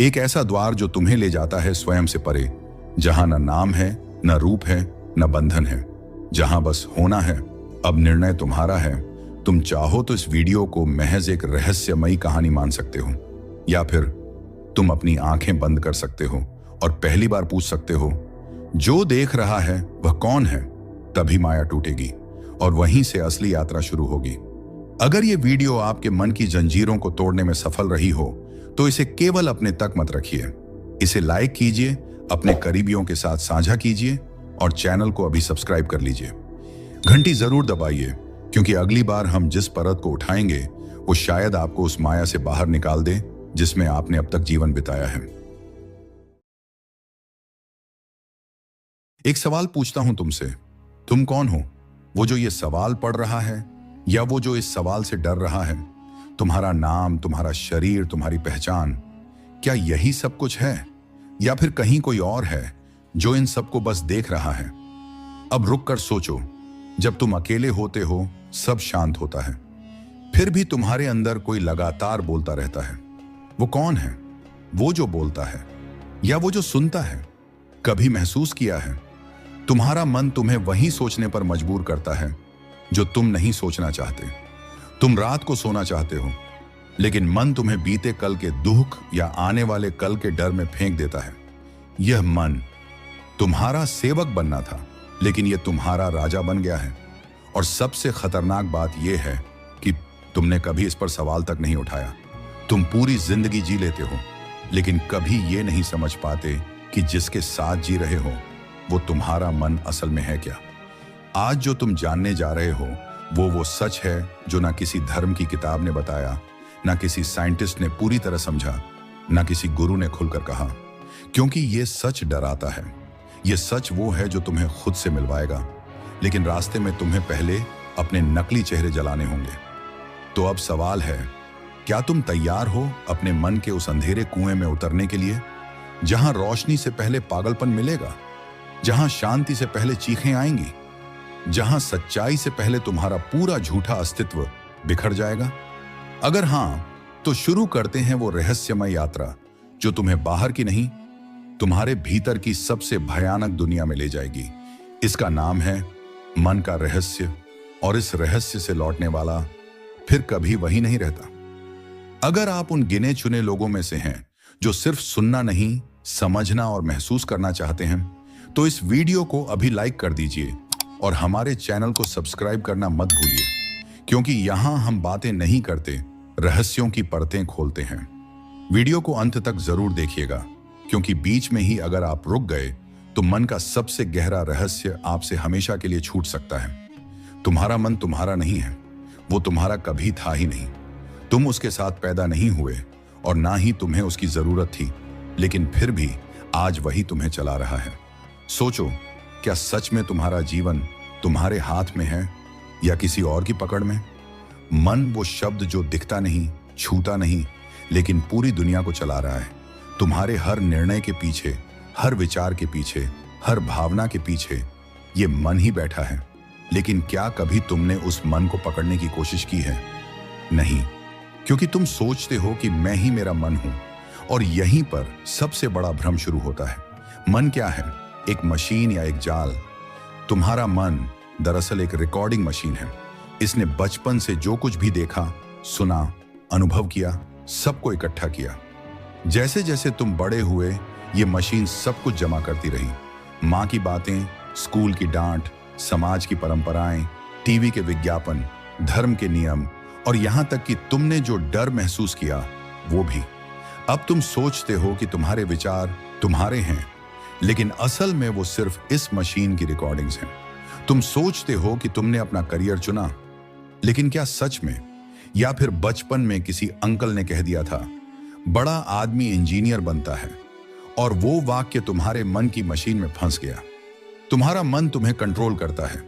एक ऐसा द्वार जो तुम्हें ले जाता है स्वयं से परे, जहां न नाम है, न रूप है, न बंधन है, जहां बस होना है। अब निर्णय तुम्हारा है। तुम चाहो तो इस वीडियो को महज एक रहस्यमयी कहानी मान सकते हो, या फिर तुम अपनी आंखें बंद कर सकते हो और पहली बार पूछ सकते हो, जो देख रहा है वह कौन है? तभी माया टूटेगी और वहीं से असली यात्रा शुरू होगी। अगर ये वीडियो आपके मन की जंजीरों को तोड़ने में सफल रही हो तो इसे केवल अपने तक मत रखिए। इसे लाइक कीजिए, अपने करीबियों के साथ साझा कीजिए और चैनल को अभी सब्सक्राइब कर लीजिए। घंटी जरूर दबाइए, क्योंकि अगली बार हम जिस परत को उठाएंगे वो शायद आपको उस माया से बाहर निकाल दे जिसमें आपने अब तक जीवन बिताया है। एक सवाल पूछता हूं तुमसे, तुम कौन हो? वो जो ये सवाल पढ़ रहा है या वो जो इस सवाल से डर रहा है? तुम्हारा नाम, तुम्हारा शरीर, तुम्हारी पहचान, क्या यही सब कुछ है या फिर कहीं कोई और है जो इन सबको बस देख रहा है? अब रुक कर सोचो, जब तुम अकेले होते हो सब शांत होता है, फिर भी तुम्हारे अंदर कोई लगातार बोलता रहता है। वो कौन है? वो जो बोलता है या वो जो सुनता है? कभी महसूस किया है तुम्हारा मन तुम्हें वही सोचने पर मजबूर करता है जो तुम नहीं सोचना चाहते। तुम रात को सोना चाहते हो, लेकिन मन तुम्हें बीते कल के दुख या आने वाले कल के डर में फेंक देता है। यह मन तुम्हारा सेवक बनना था, लेकिन यह तुम्हारा राजा बन गया है। और सबसे खतरनाक बात यह है कि तुमने कभी इस पर सवाल तक नहीं उठाया। तुम पूरी जिंदगी जी लेते हो, लेकिन कभी यह नहीं समझ पाते कि जिसके साथ जी रहे हो वो तुम्हारा मन असल में है क्या। आज जो तुम जानने जा रहे हो वो सच है जो ना किसी धर्म की किताब ने बताया, ना किसी साइंटिस्ट ने पूरी तरह समझा, ना किसी गुरु ने खुलकर कहा। क्योंकि ये सच डराता है। ये सच वो है जो तुम्हें खुद से मिलवाएगा, लेकिन रास्ते में तुम्हें पहले अपने नकली चेहरे जलाने होंगे। तो अब सवाल है, क्या तुम तैयार हो अपने मन के उस अंधेरे कुएं में उतरने के लिए, जहां रोशनी से पहले पागलपन मिलेगा, जहां शांति से पहले चीखें आएंगी, जहां सच्चाई से पहले तुम्हारा पूरा झूठा अस्तित्व बिखर जाएगा? अगर हां, तो शुरू करते हैं वो रहस्यमय यात्रा जो तुम्हें बाहर की नहीं, तुम्हारे भीतर की सबसे भयानक दुनिया में ले जाएगी। इसका नाम है मन का रहस्य, और इस रहस्य से लौटने वाला फिर कभी वही नहीं रहता। अगर आप उन गिने चुने लोगों में से हैं जो सिर्फ सुनना नहीं, समझना और महसूस करना चाहते हैं, तो इस वीडियो को अभी लाइक कर दीजिए और हमारे चैनल को सब्सक्राइब करना मत भूलिए, क्योंकि यहां हम बातें नहीं करते, रहस्यों की परतें खोलते हैं। वीडियो को अंत तक जरूर देखिएगा, क्योंकि बीच में ही अगर आप रुक गए तो मन का सबसे गहरा रहस्य आपसे हमेशा के लिए छूट सकता है। तुम्हारा मन तुम्हारा नहीं है, वो तुम्हारा कभी था ही नहीं। तुम उसके साथ पैदा नहीं हुए और ना ही तुम्हें उसकी जरूरत थी, लेकिन फिर भी आज वही तुम्हें चला रहा है। सोचो, क्या सच में तुम्हारा जीवन तुम्हारे हाथ में है या किसी और की पकड़ में? मन वो शब्द जो दिखता नहीं, छूता नहीं, लेकिन पूरी दुनिया को चला रहा है। तुम्हारे हर निर्णय के पीछे, हर विचार के पीछे, हर भावना के पीछे ये मन ही बैठा है। लेकिन क्या कभी तुमने उस मन को पकड़ने की कोशिश की है? नहीं, क्योंकि तुम सोचते हो कि मैं ही मेरा मन हूं, और यहीं पर सबसे बड़ा भ्रम शुरू होता है। मन क्या है? एक मशीन या एक जाल? तुम्हारा मन दरअसल एक रिकॉर्डिंग मशीन है। इसने बचपन से जो कुछ भी देखा, सुना, अनुभव किया, सबको इकट्ठा किया। जैसे जैसे तुम बड़े हुए, ये मशीन सब कुछ जमा करती रही। माँ की बातें, स्कूल की डांट, समाज की परंपराएं, टीवी के विज्ञापन, धर्म के नियम, और यहां तक कि तुमने जो डर महसूस किया वो भी। अब तुम सोचते हो कि तुम्हारे विचार तुम्हारे हैं, लेकिन असल में वो सिर्फ इस मशीन की रिकॉर्डिंग्स हैं। तुम सोचते हो कि तुमने अपना करियर चुना, लेकिन क्या सच में, या फिर बचपन में किसी अंकल ने कह दिया था, बड़ा आदमी इंजीनियर बनता है, और वो वाक्य तुम्हारे मन की मशीन में फंस गया। तुम्हारा मन तुम्हें कंट्रोल करता है,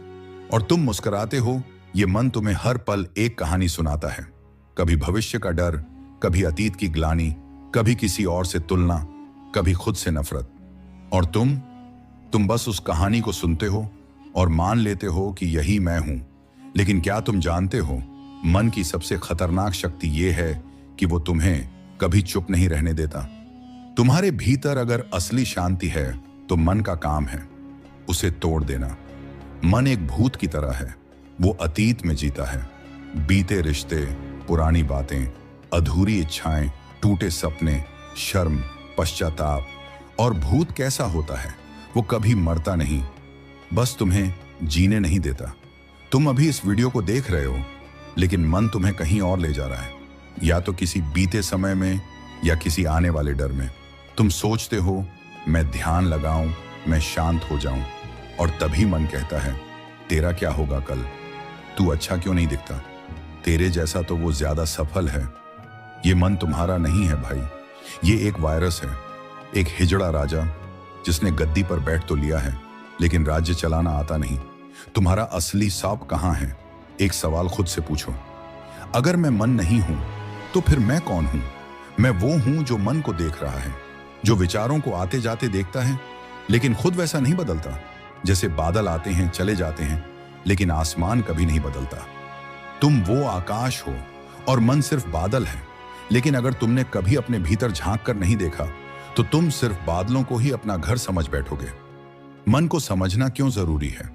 और तुम मुस्कुराते हो। ये मन तुम्हें हर पल एक कहानी सुनाता है, कभी भविष्य का डर, कभी अतीत की ग्लानि, कभी किसी और से तुलना, कभी खुद से नफरत। और तुम बस उस कहानी को सुनते हो और मान लेते हो कि यही मैं हूं। लेकिन क्या तुम जानते हो, मन की सबसे खतरनाक शक्ति यह है कि वो तुम्हें कभी चुप नहीं रहने देता। तुम्हारे भीतर अगर असली शांति है तो मन का काम है उसे तोड़ देना। मन एक भूत की तरह है, वो अतीत में जीता है। बीते रिश्ते, पुरानी बातें, अधूरी इच्छाएं, टूटे सपने, शर्म, पश्चाताप। और भूत कैसा होता है? वो कभी मरता नहीं, बस तुम्हें जीने नहीं देता। तुम अभी इस वीडियो को देख रहे हो, लेकिन मन तुम्हें कहीं और ले जा रहा है, या तो किसी बीते समय में या किसी आने वाले डर में। तुम सोचते हो, मैं ध्यान लगाऊं, मैं शांत हो जाऊं, और तभी मन कहता है, तेरा क्या होगा कल? तू अच्छा क्यों नहीं दिखता? तेरे जैसा तो वो ज्यादा सफल है। ये मन तुम्हारा नहीं है भाई, ये एक वायरस है, एक हिजड़ा राजा जिसने गद्दी पर बैठ तो लिया है, लेकिन राज्य चलाना आता नहीं। तुम्हारा असली सांप कहाँ है? एक सवाल खुद से पूछो। अगर मैं मन नहीं हूं तो फिर मैं कौन हूं? मैं वो हूं जो मन को देख रहा है, जो विचारों को आते जाते देखता है, लेकिन खुद वैसा नहीं बदलता। जैसे बादल आते हैं चले जाते हैं, लेकिन आसमान कभी नहीं बदलता। तुम वो आकाश हो और मन सिर्फ बादल है। लेकिन अगर तुमने कभी अपने भीतर झांक कर नहीं देखा तो तुम सिर्फ बादलों को ही अपना घर समझ बैठोगे। मन को समझना क्यों जरूरी है?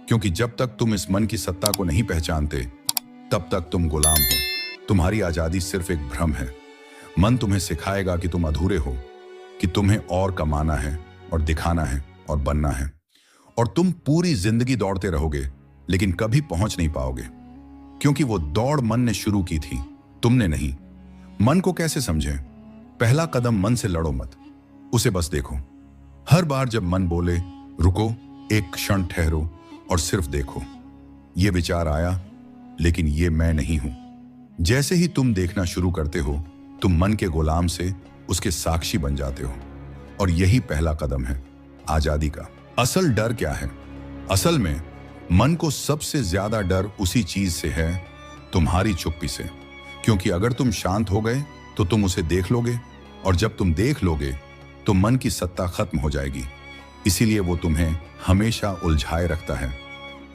क्योंकि जब तक तुम इस मन की सत्ता को नहीं पहचानते तब तक तुम गुलाम हो। तुम्हारी आजादी सिर्फ एक भ्रम है। मन तुम्हें सिखाएगा कि तुम अधूरे हो, कि तुम्हें और कमाना है और दिखाना है और बनना है, और तुम पूरी जिंदगी दौड़ते रहोगे लेकिन कभी पहुंच नहीं पाओगे, क्योंकि वो दौड़ मन ने शुरू की थी, तुमने नहीं। मन को कैसे समझें? पहला कदम, मन से लड़ो मत, उसे बस देखो। हर बार जब मन बोले रुको, एक क्षण ठहरो और सिर्फ देखो, ये विचार आया लेकिन ये मैं नहीं हूं। जैसे ही तुम देखना शुरू करते हो तुम मन के गुलाम से उसके साक्षी बन जाते हो, और यही पहला कदम है आजादी का। असल डर क्या है? असल में मन को सबसे ज्यादा डर उसी चीज से है, तुम्हारी चुप्पी से। क्योंकि अगर तुम शांत हो गए तो तुम उसे देख लोगे, और जब तुम देख लोगे तो मन की सत्ता खत्म हो जाएगी। इसीलिए वो तुम्हें हमेशा उलझाए रखता है,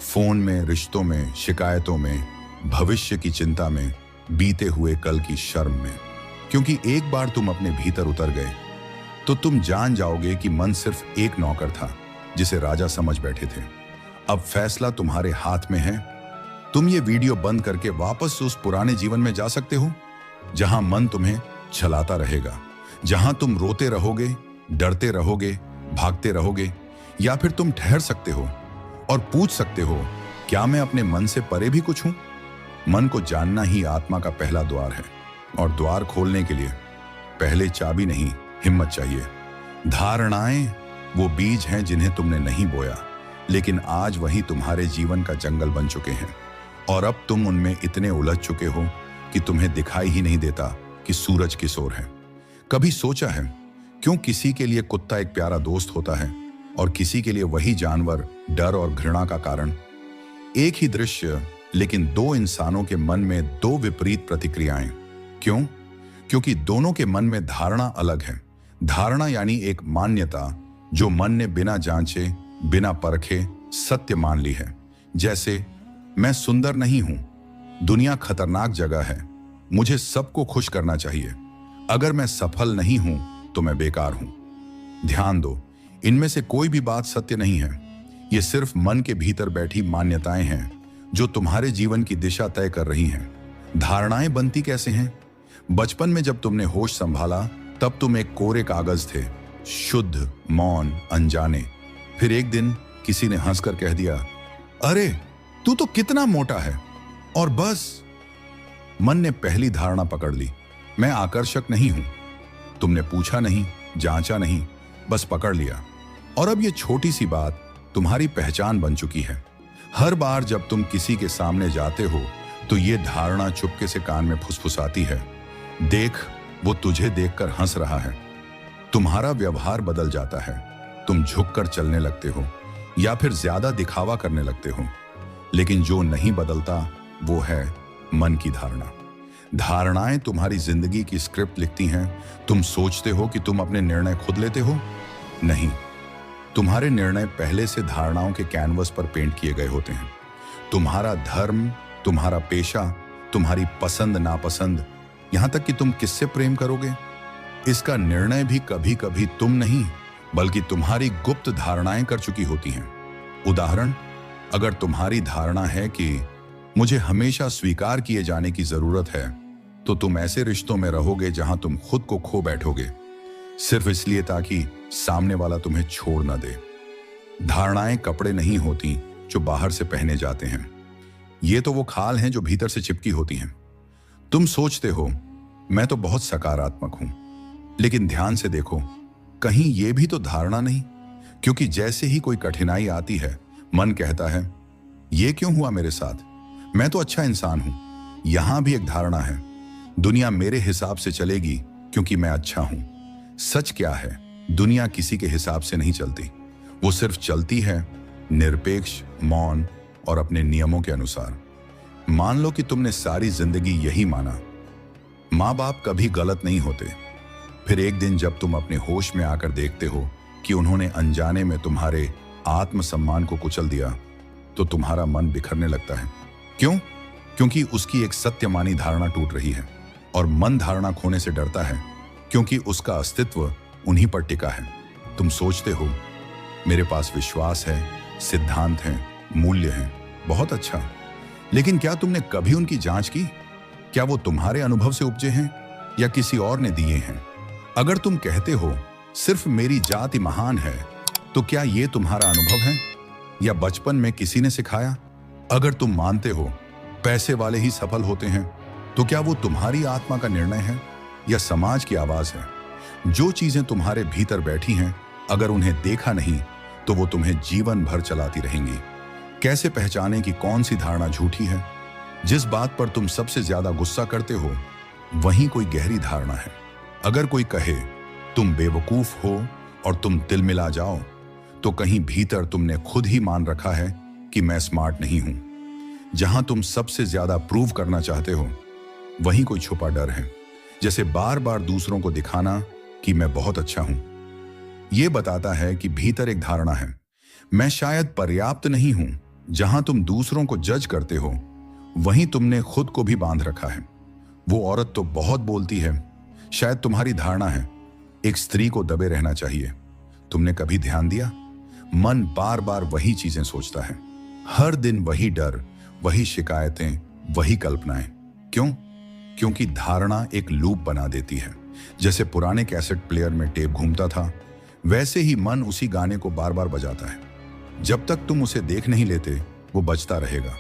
फोन में, रिश्तों में, शिकायतों में, भविष्य की चिंता में, बीते हुए कल की शर्म में। क्योंकि एक बार तुम अपने भीतर उतर गए तो तुम जान जाओगे कि मन सिर्फ एक नौकर था जिसे राजा समझ बैठे थे। अब फैसला तुम्हारे हाथ में है। तुम ये वीडियो बंद करके वापस उस पुराने जीवन में जा सकते हो जहां मन तुम्हें छलाता रहेगा, जहां तुम रोते रहोगे, डरते रहोगे, भागते रहोगे, या फिर तुम ठहर सकते हो और पूछ सकते हो, क्या मैं अपने मन से परे भी कुछ हूं? मन को जानना ही आत्मा का पहला द्वार है, और द्वार खोलने के लिए पहले चाबी नहीं, हिम्मत चाहिए। धारणाएं वो बीज हैं जिन्हें तुमने नहीं बोया, लेकिन आज वही तुम्हारे जीवन का जंगल बन चुके हैं, और अब तुम उनमें इतने उलझ चुके हो कि तुम्हें दिखाई ही नहीं देता कि सूरज किस ओर है। कभी सोचा है क्यों किसी के लिए कुत्ता एक प्यारा दोस्त होता है और किसी के लिए वही जानवर डर और घृणा का कारण? एक ही दृश्य, लेकिन दो इंसानों के मन में दो विपरीत प्रतिक्रियाएं। क्यों? क्योंकि दोनों के मन में धारणा अलग है। धारणा यानी एक मान्यता जो मन ने बिना जांचे, बिना परखे सत्य मान ली है। जैसे, मैं सुंदर नहीं हूं, दुनिया खतरनाक जगह है, मुझे सबको खुश करना चाहिए, अगर मैं सफल नहीं हूं तो मैं बेकार हूं। ध्यान दो, इनमें से कोई भी बात सत्य नहीं है। ये सिर्फ मन के भीतर बैठी मान्यताएं हैं जो तुम्हारे जीवन की दिशा तय कर रही हैं। धारणाएं बनती कैसे हैं? बचपन में जब तुमने होश संभाला तब तुम एक कोरे कागज थे, शुद्ध, मौन, अनजाने। फिर एक दिन किसी ने हंसकर कह दिया, अरे तू तो कितना मोटा है, और बस मन ने पहली धारणा पकड़ ली, मैं आकर्षक नहीं हूं। तुमने पूछा नहीं, जांचा नहीं, बस पकड़ लिया, और अब ये छोटी सी बात तुम्हारी पहचान बन चुकी है। हर बार जब तुम किसी के सामने जाते हो तो ये धारणा चुपके से कान में फुसफुसाती है, देख वो तुझे देखकर हंस रहा है। तुम्हारा व्यवहार बदल जाता है, तुम झुककर चलने लगते हो या फिर ज्यादा दिखावा करने लगते हो। लेकिन जो नहीं बदलता वो है मन की धारणा। धारणाएं तुम्हारी जिंदगी की स्क्रिप्ट लिखती हैं। तुम सोचते हो कि तुम अपने निर्णय खुद लेते हो? नहीं, तुम्हारे निर्णय पहले से धारणाओं के कैनवस पर पेंट किए गए होते हैं। तुम्हारा धर्म, तुम्हारा पेशा, तुम्हारी पसंद नापसंद, यहां तक कि तुम किससे प्रेम करोगे, इसका निर्णय भी कभी कभी तुम नहीं बल्कि तुम्हारी गुप्त धारणाएं कर चुकी होती हैं। उदाहरण, अगर तुम्हारी धारणा है कि मुझे हमेशा स्वीकार किए जाने की जरूरत है, तो तुम ऐसे रिश्तों में रहोगे जहां तुम खुद को खो बैठोगे, सिर्फ इसलिए ताकि सामने वाला तुम्हें छोड़ न दे। धारणाएं कपड़े नहीं होती जो बाहर से पहने जाते हैं, ये तो वो खाल हैं जो भीतर से चिपकी होती हैं। तुम सोचते हो मैं तो बहुत सकारात्मक हूं, लेकिन ध्यान से देखो, कहीं ये भी तो धारणा नहीं। क्योंकि जैसे ही कोई कठिनाई आती है, मन कहता है ये क्यों हुआ मेरे साथ, मैं तो अच्छा इंसान हूं। यहां भी एक धारणा है, दुनिया मेरे हिसाब से चलेगी क्योंकि मैं अच्छा हूं। सच क्या है, दुनिया किसी के हिसाब से नहीं चलती, वो सिर्फ चलती है निरपेक्ष, मौन और अपने नियमों के अनुसार। मान लो कि तुमने सारी जिंदगी यही माना, माँ बाप कभी गलत नहीं होते। फिर एक दिन जब तुम अपने होश में आकर देखते हो कि उन्होंने अनजाने में तुम्हारे आत्मसम्मान को कुचल दिया, तो तुम्हारा मन बिखरने लगता है। क्यों? क्योंकि उसकी एक सत्य मानी धारणा टूट रही है। और मन धारणा खोने से डरता है क्योंकि उसका अस्तित्व उन्हीं पर टिका है। तुम सोचते हो, मेरे पास विश्वास है, सिद्धांत हैं, मूल्य हैं, बहुत अच्छा। लेकिन क्या तुमने कभी उनकी जांच की? क्या वो तुम्हारे अनुभव से उपजे हैं या किसी और ने दिए हैं? अगर तुम कहते हो सिर्फ मेरी जाति महान है, तो क्या ये तुम्हारा अनुभव है या बचपन में किसी ने सिखाया? अगर तुम मानते हो पैसे वाले ही सफल होते हैं, तो क्या वो तुम्हारी आत्मा का निर्णय है या समाज की आवाज है? जो चीजें तुम्हारे भीतर बैठी हैं, अगर उन्हें देखा नहीं तो वो तुम्हें जीवन भर चलाती रहेंगी। कैसे पहचाने कि कौन सी धारणा झूठी है? जिस बात पर तुम सबसे ज्यादा गुस्सा करते हो, वहीं कोई गहरी धारणा है। अगर कोई कहे तुम बेवकूफ हो और तुम तिलमिला जाओ, तो कहीं भीतर तुमने खुद ही मान रखा है कि मैं स्मार्ट नहीं हूं। जहां तुम सबसे ज्यादा प्रूव करना चाहते हो, वहीं कोई छुपा डर है, जैसे बार बार दूसरों को दिखाना कि मैं बहुत अच्छा हूं। यह बताता है कि भीतर एक धारणा है, मैं शायद पर्याप्त नहीं हूं। जहां तुम दूसरों को जज करते हो, वहीं तुमने खुद को भी बांध रखा है। वो औरत तो बहुत बोलती है, शायद तुम्हारी धारणा है एक स्त्री को दबे रहना चाहिए। तुमने कभी ध्यान दिया? मन बार बार वही चीजें सोचता है, हर दिन वही डर, वही शिकायतें, वही कल्पनाएं। क्यों? क्योंकि धारणा एक लूप बना देती है। जैसे पुराने कैसेट प्लेयर में टेप घूमता था, वैसे ही मन उसी गाने को बार बार बजाता है। जब तक तुम उसे देख नहीं लेते, वो बजता रहेगा।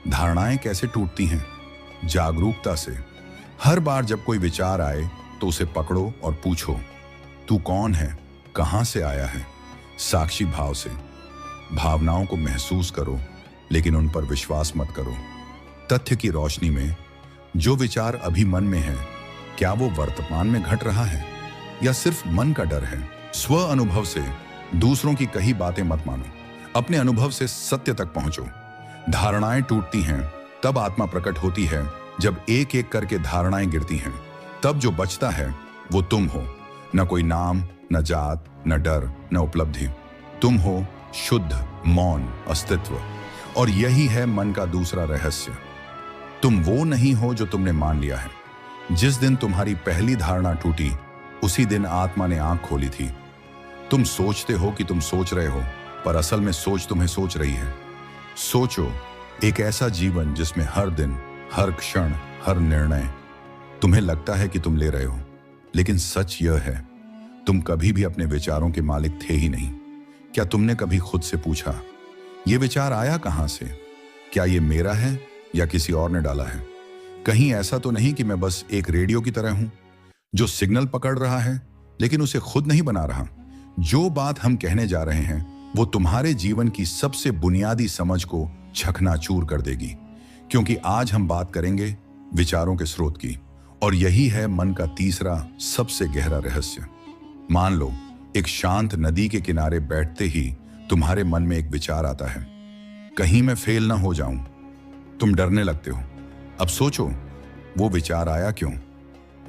धारणाएं कैसे टूटती हैं? जागरूकता से। हर बार जब कोई विचार आए तो उसे पकड़ो और पूछो, तू कौन है, कहां से आया है? साक्षी भाव से। भावनाओं को महसूस करो, लेकिन उन पर विश्वास मत करो। तथ्य की रोशनी में जो विचार अभी मन में है, क्या वो वर्तमान में घट रहा है या सिर्फ मन का डर है? स्व अनुभव से दूसरों की कही बातें मत मानो, अपने अनुभव से सत्य तक पहुंचो। धारणाएं टूटती हैं तब आत्मा प्रकट होती है, जब एक एक करके धारणाएं गिरती हैं। तब जो बचता है वो तुम हो। न कोई नाम, न जात, न डर, न उपलब्धि। तुम हो शुद्ध, मौन अस्तित्व। और यही है मन का दूसरा रहस्य। तुम वो नहीं हो जो तुमने मान लिया है। जिस दिन तुम्हारी पहली धारणा टूटी, उसी दिन आत्मा ने आंख खोली थी। तुम सोचते हो कि तुम सोच रहे हो, पर असल में सोच तुम्हें सोच रही है। सोचो एक ऐसा जीवन जिसमें हर दिन, हर क्षण, हर निर्णय तुम्हें लगता है कि तुम ले रहे हो, लेकिन सच यह है, तुम कभी भी अपने विचारों के मालिक थे ही नहीं। क्या तुमने कभी खुद से पूछा, ये विचार आया कहां से? क्या ये मेरा है या किसी और ने डाला है? कहीं ऐसा तो नहीं कि मैं बस एक रेडियो की तरह हूं जो सिग्नल पकड़ रहा है लेकिन उसे खुद नहीं बना रहा? जो बात हम कहने जा रहे हैं वो तुम्हारे जीवन की सबसे बुनियादी समझ को चकनाचूर कर देगी, क्योंकि आज हम बात करेंगे विचारों के स्रोत की, और यही है मन का तीसरा सबसे गहरा रहस्य। मान लो एक शांत नदी के किनारे बैठते ही तुम्हारे मन में एक विचार आता है, कहीं मैं फेल ना हो जाऊं। तुम डरने लगते हो। अब सोचो वो विचार आया क्यों?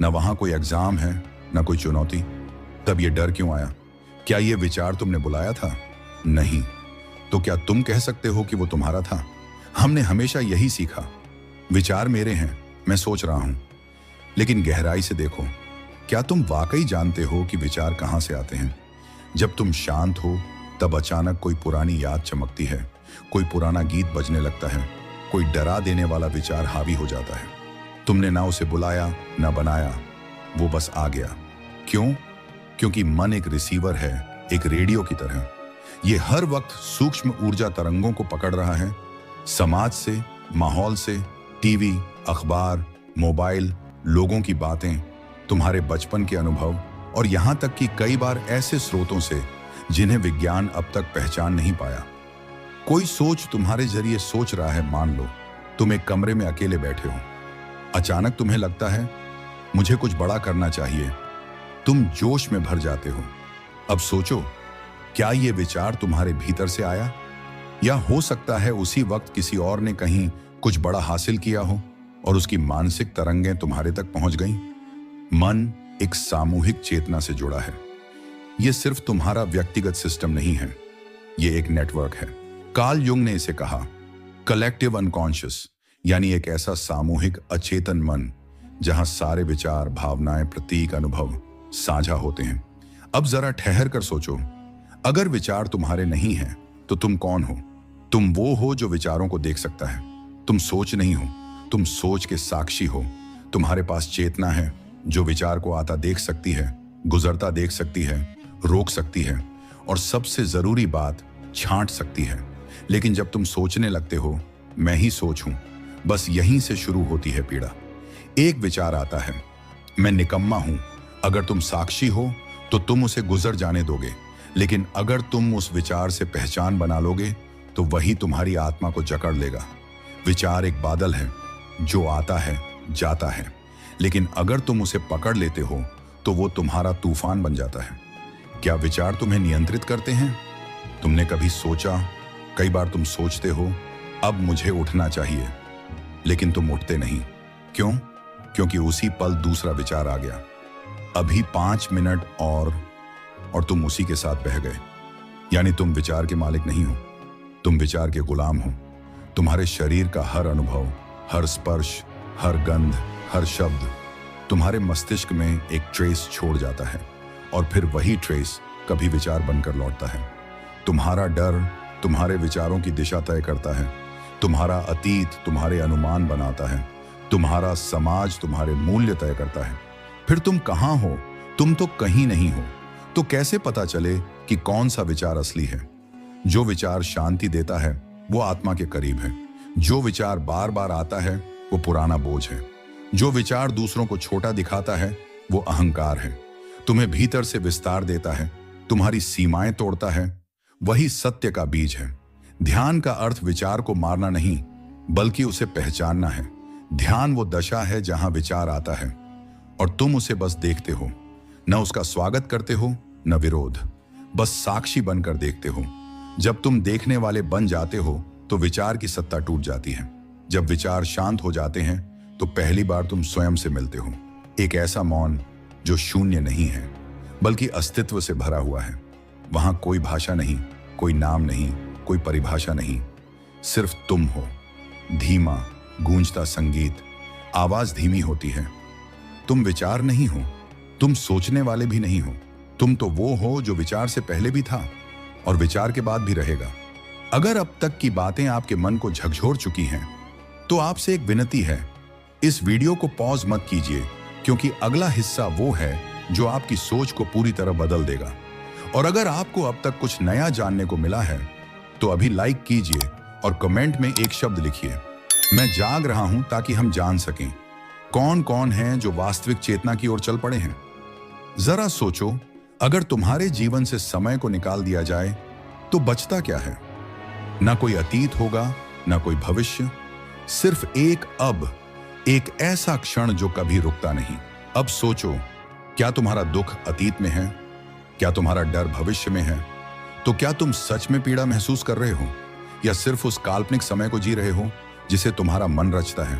न वहां कोई एग्जाम है, न कोई चुनौती। तब ये डर क्यों आया? क्या ये विचार तुमने बुलाया था? नहीं। तो क्या तुम कह सकते हो कि वो तुम्हारा था? हमने हमेशा यही सीखा, विचार मेरे हैं, मैं सोच रहा हूं। लेकिन गहराई से देखो, क्या तुम वाकई जानते हो कि विचार कहां से आते हैं? जब तुम शांत हो तब अचानक कोई पुरानी याद चमकती है, कोई पुराना गीत बजने लगता है, कोई डरा देने वाला विचार हावी हो जाता है। तुमने ना उसे बुलाया ना बनाया, वो बस आ गया। क्यों? क्योंकि मन एक रिसीवर है, एक रेडियो की तरह। ये हर वक्त सूक्ष्म ऊर्जा तरंगों को पकड़ रहा है, समाज से, माहौल से, टीवी, अखबार, मोबाइल, लोगों की बातें, तुम्हारे बचपन के अनुभव, और यहां तक कि कई बार ऐसे स्रोतों से जिन्हें विज्ञान अब तक पहचान नहीं पाया। कोई सोच तुम्हारे जरिए सोच रहा है। मान लो तुम एक कमरे में अकेले बैठे हो, अचानक तुम्हें लगता है मुझे कुछ बड़ा करना चाहिए। तुम जोश में भर जाते हो। अब सोचो, क्या ये विचार तुम्हारे भीतर से आया या हो सकता है उसी वक्त किसी और ने कहीं कुछ बड़ा हासिल किया हो और उसकी मानसिक तरंगें तुम्हारे तक पहुंच गईं। मन एक सामूहिक चेतना से जुड़ा है। यह सिर्फ तुम्हारा व्यक्तिगत सिस्टम नहीं है, यह एक नेटवर्क है। कार्ल युंग ने इसे कहा कलेक्टिव अनकॉन्शियस, यानी एक ऐसा सामूहिक अचेतन मन जहां सारे विचार, भावनाएं, प्रतीक, अनुभव साझा होते हैं। अब जरा ठहर कर सोचो, अगर विचार तुम्हारे नहीं है तो तुम कौन हो? तुम वो हो जो विचारों को देख सकता है। तुम सोच नहीं हो, तुम सोच के साक्षी हो। तुम्हारे पास चेतना है जो विचार को आता देख सकती है, गुजरता देख सकती है, रोक सकती है और सबसे जरूरी बात, छांट सकती है। लेकिन जब तुम सोचने लगते हो मैं ही सोच हूं, बस यहीं से शुरू होती है पीड़ा। एक विचार आता है, मैं निकम्मा हूं। अगर तुम साक्षी हो तो तुम उसे गुजर जाने दोगे, लेकिन अगर तुम उस विचार से पहचान बना लोगे तो वही तुम्हारी आत्मा को जकड़ लेगा। विचार एक बादल है जो आता है, जाता है, लेकिन अगर तुम उसे पकड़ लेते हो तो वो तुम्हारा तूफान बन जाता है। क्या विचार तुम्हें नियंत्रित करते हैं? तुमने कभी सोचा, कई बार तुम सोचते हो अब मुझे उठना चाहिए, लेकिन तुम उठते नहीं। क्यों? क्योंकि उसी पल दूसरा विचार आ गया, अभी 5 मिनट और तुम उसी के साथ बह गए। यानी तुम विचार के मालिक नहीं हो, तुम विचार के गुलाम हो। तुम्हारे शरीर का हर अनुभव, हर स्पर्श, हर गंध, हर शब्द तुम्हारे मस्तिष्क में एक ट्रेस छोड़ जाता है और फिर वही ट्रेस कभी विचार बनकर लौटता है। तुम्हारा डर तुम्हारे विचारों की दिशा तय करता है। तुम्हारा अतीत तुम्हारे अनुमान बनाता है। तुम्हारा समाज तुम्हारे मूल्य तय करता है। फिर तुम कहां हो? तुम तो कहीं नहीं हो। तो कैसे पता चले कि कौन सा विचार असली है? जो विचार शांति देता है वो आत्मा के करीब है। जो विचार बार बार आता है वो पुराना बोझ है। जो विचार दूसरों को छोटा दिखाता है वो अहंकार है। तुम्हें भीतर से विस्तार देता है, तुम्हारी सीमाएं तोड़ता है, वही सत्य का बीज है। ध्यान का अर्थ विचार को मारना नहीं, बल्कि उसे पहचानना है। ध्यान वो दशा है जहां विचार आता है और तुम उसे बस देखते हो, न उसका स्वागत करते हो न विरोध, बस साक्षी बनकर देखते हो। जब तुम देखने वाले बन जाते हो तो विचार की सत्ता टूट जाती है। जब विचार शांत हो जाते हैं तो पहली बार तुम स्वयं से मिलते हो। एक ऐसा मौन जो शून्य नहीं है बल्कि अस्तित्व से भरा हुआ है। वहां कोई भाषा नहीं, कोई नाम नहीं, कोई परिभाषा नहीं, सिर्फ तुम हो। धीमा गूंजता संगीत, आवाज धीमी होती है। तुम विचार नहीं हो, तुम सोचने वाले भी नहीं हो। तुम तो वो हो जो विचार से पहले भी था और विचार के बाद भी रहेगा। अगर अब तक की बातें आपके मन को झकझोर चुकी हैं तो आपसे एक विनती है, इस वीडियो को पॉज मत कीजिए, क्योंकि अगला हिस्सा वो है जो आपकी सोच को पूरी तरह बदल देगा। और अगर आपको अब तक कुछ नया जानने को मिला है तो अभी लाइक कीजिए और कमेंट में एक शब्द लिखिए, मैं जाग रहा हूं, ताकि हम जान सकें कौन कौन हैं जो वास्तविक चेतना की ओर चल पड़े हैं। जरा सोचो, अगर तुम्हारे जीवन से समय को निकाल दिया जाए तो बचता क्या है? ना कोई अतीत होगा, ना कोई भविष्य, सिर्फ एक अब, एक ऐसा क्षण जो कभी रुकता नहीं। अब सोचो, क्या तुम्हारा दुख अतीत में है? क्या तुम्हारा डर भविष्य में है? तो क्या तुम सच में पीड़ा महसूस कर रहे हो या सिर्फ उस काल्पनिक समय को जी रहे हो जिसे तुम्हारा मन रचता है?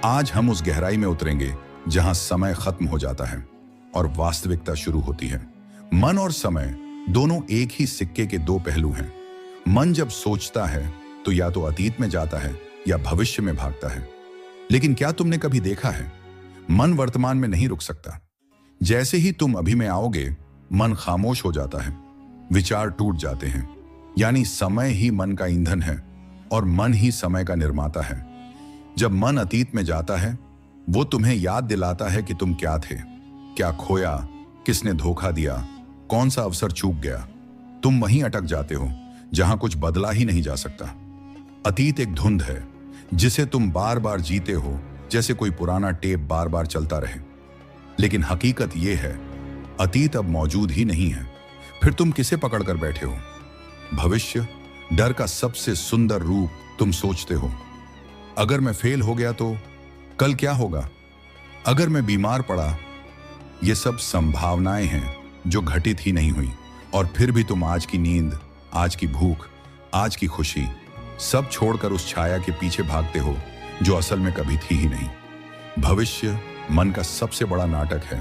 आज हम उस गहराई में उतरेंगे जहां समय खत्म हो जाता है और वास्तविकता शुरू होती है। मन और समय दोनों एक ही सिक्के के दो पहलू हैं। मन जब सोचता है तो या तो अतीत में जाता है या भविष्य में भागता है। लेकिन क्या तुमने कभी देखा है, मन वर्तमान में नहीं रुक सकता। जैसे ही तुम अभी में आओगे, मन खामोश हो जाता है, विचार टूट जाते हैं। यानी समय ही मन का ईंधन है और मन ही समय का निर्माता है। जब मन अतीत में जाता है, वो तुम्हें याद दिलाता है कि तुम क्या थे, क्या खोया, किसने धोखा दिया, कौन सा अवसर चूक गया। तुम वहीं अटक जाते हो जहां कुछ बदला ही नहीं जा सकता। अतीत एक धुंध है जिसे तुम बार बार जीते हो, जैसे कोई पुराना टेप बार बार चलता रहे। लेकिन हकीकत यह है, अतीत अब मौजूद ही नहीं है। फिर तुम किसे पकड़कर बैठे हो? भविष्य, डर का सबसे सुंदर रूप। तुम सोचते हो, अगर मैं फेल हो गया तो कल क्या होगा? अगर मैं बीमार पड़ा? ये सब संभावनाएं हैं जो घटित ही नहीं हुई। और फिर भी तुम आज की नींद, आज की भूख, आज की खुशी, सब छोड़कर उस छाया के पीछे भागते हो जो असल में कभी थी ही नहीं। भविष्य मन का सबसे बड़ा नाटक है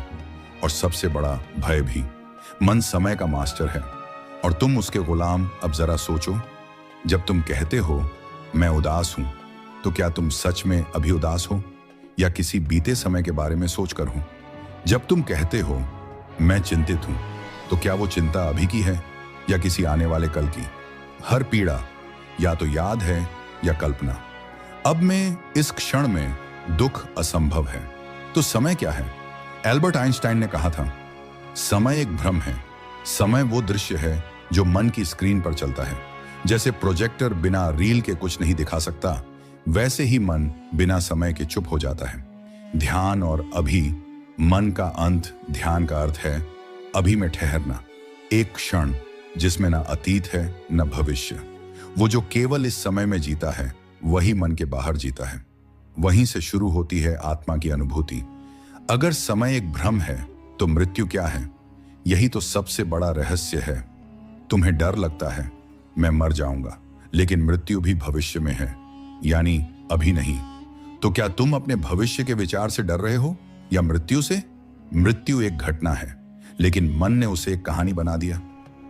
और सबसे बड़ा भय भी। मन समय का मास्टर है और तुम उसके गुलाम। अब जरा सोचो, जब तुम कहते हो मैं उदास हूं, तो क्या तुम सच में अभी उदास हो या किसी बीते समय के बारे में सोचकर हो? जब तुम कहते हो मैं चिंतित हूं, तो क्या वो चिंता अभी की है या किसी आने वाले कल की? हर पीड़ा या तो याद है या कल्पना। अब में इस क्षण में दुख असंभव है। तो समय क्या है? एल्बर्ट आइंस्टाइन ने कहा था, समय एक भ्रम है। समय वो दृश्य है जो मन की स्क्रीन पर चलता है। जैसे प्रोजेक्टर बिना रील के कुछ नहीं दिखा सकता, वैसे ही मन बिना समय के चुप हो जाता है। ध्यान और अभी, मन का अंत, ध्यान का अर्थ है अभी में ठहरना। एक क्षण जिसमें ना अतीत है न भविष्य। वो जो केवल इस समय में जीता है, वही मन के बाहर जीता है। वहीं से शुरू होती है आत्मा की अनुभूति। अगर समय एक भ्रम है, तो मृत्यु क्या है? यही तो सबसे बड़ा रहस्य है। तुम्हें डर लगता है मैं मर जाऊंगा, लेकिन मृत्यु भी भविष्य में है, यानी अभी नहीं। तो क्या तुम अपने भविष्य के विचार से डर रहे हो या मृत्यु से? मृत्यु एक घटना है, लेकिन मन ने उसे एक कहानी बना दिया।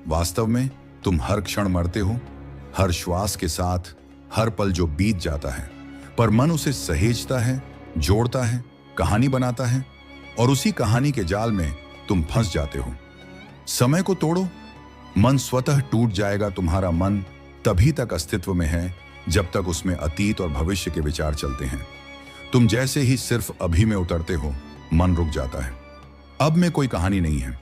वास्तव में तुम हर क्षण मरते हो, हर श्वास के साथ, हर पल जो बीत जाता है, पर मन उसे सहेजता है, जोड़ता है, कहानी बनाता है, और उसी कहानी के जाल में तुम फंस जाते हो। समय को तोड़ो, मन स्वतः टूट जाएगा। तुम्हारा मन तभी तक अस्तित्व में है जब तक उसमें अतीत और भविष्य के विचार चलते हैं। तुम जैसे ही सिर्फ अभी में उतरते हो, मन रुक जाता है। अब में कोई कहानी नहीं है,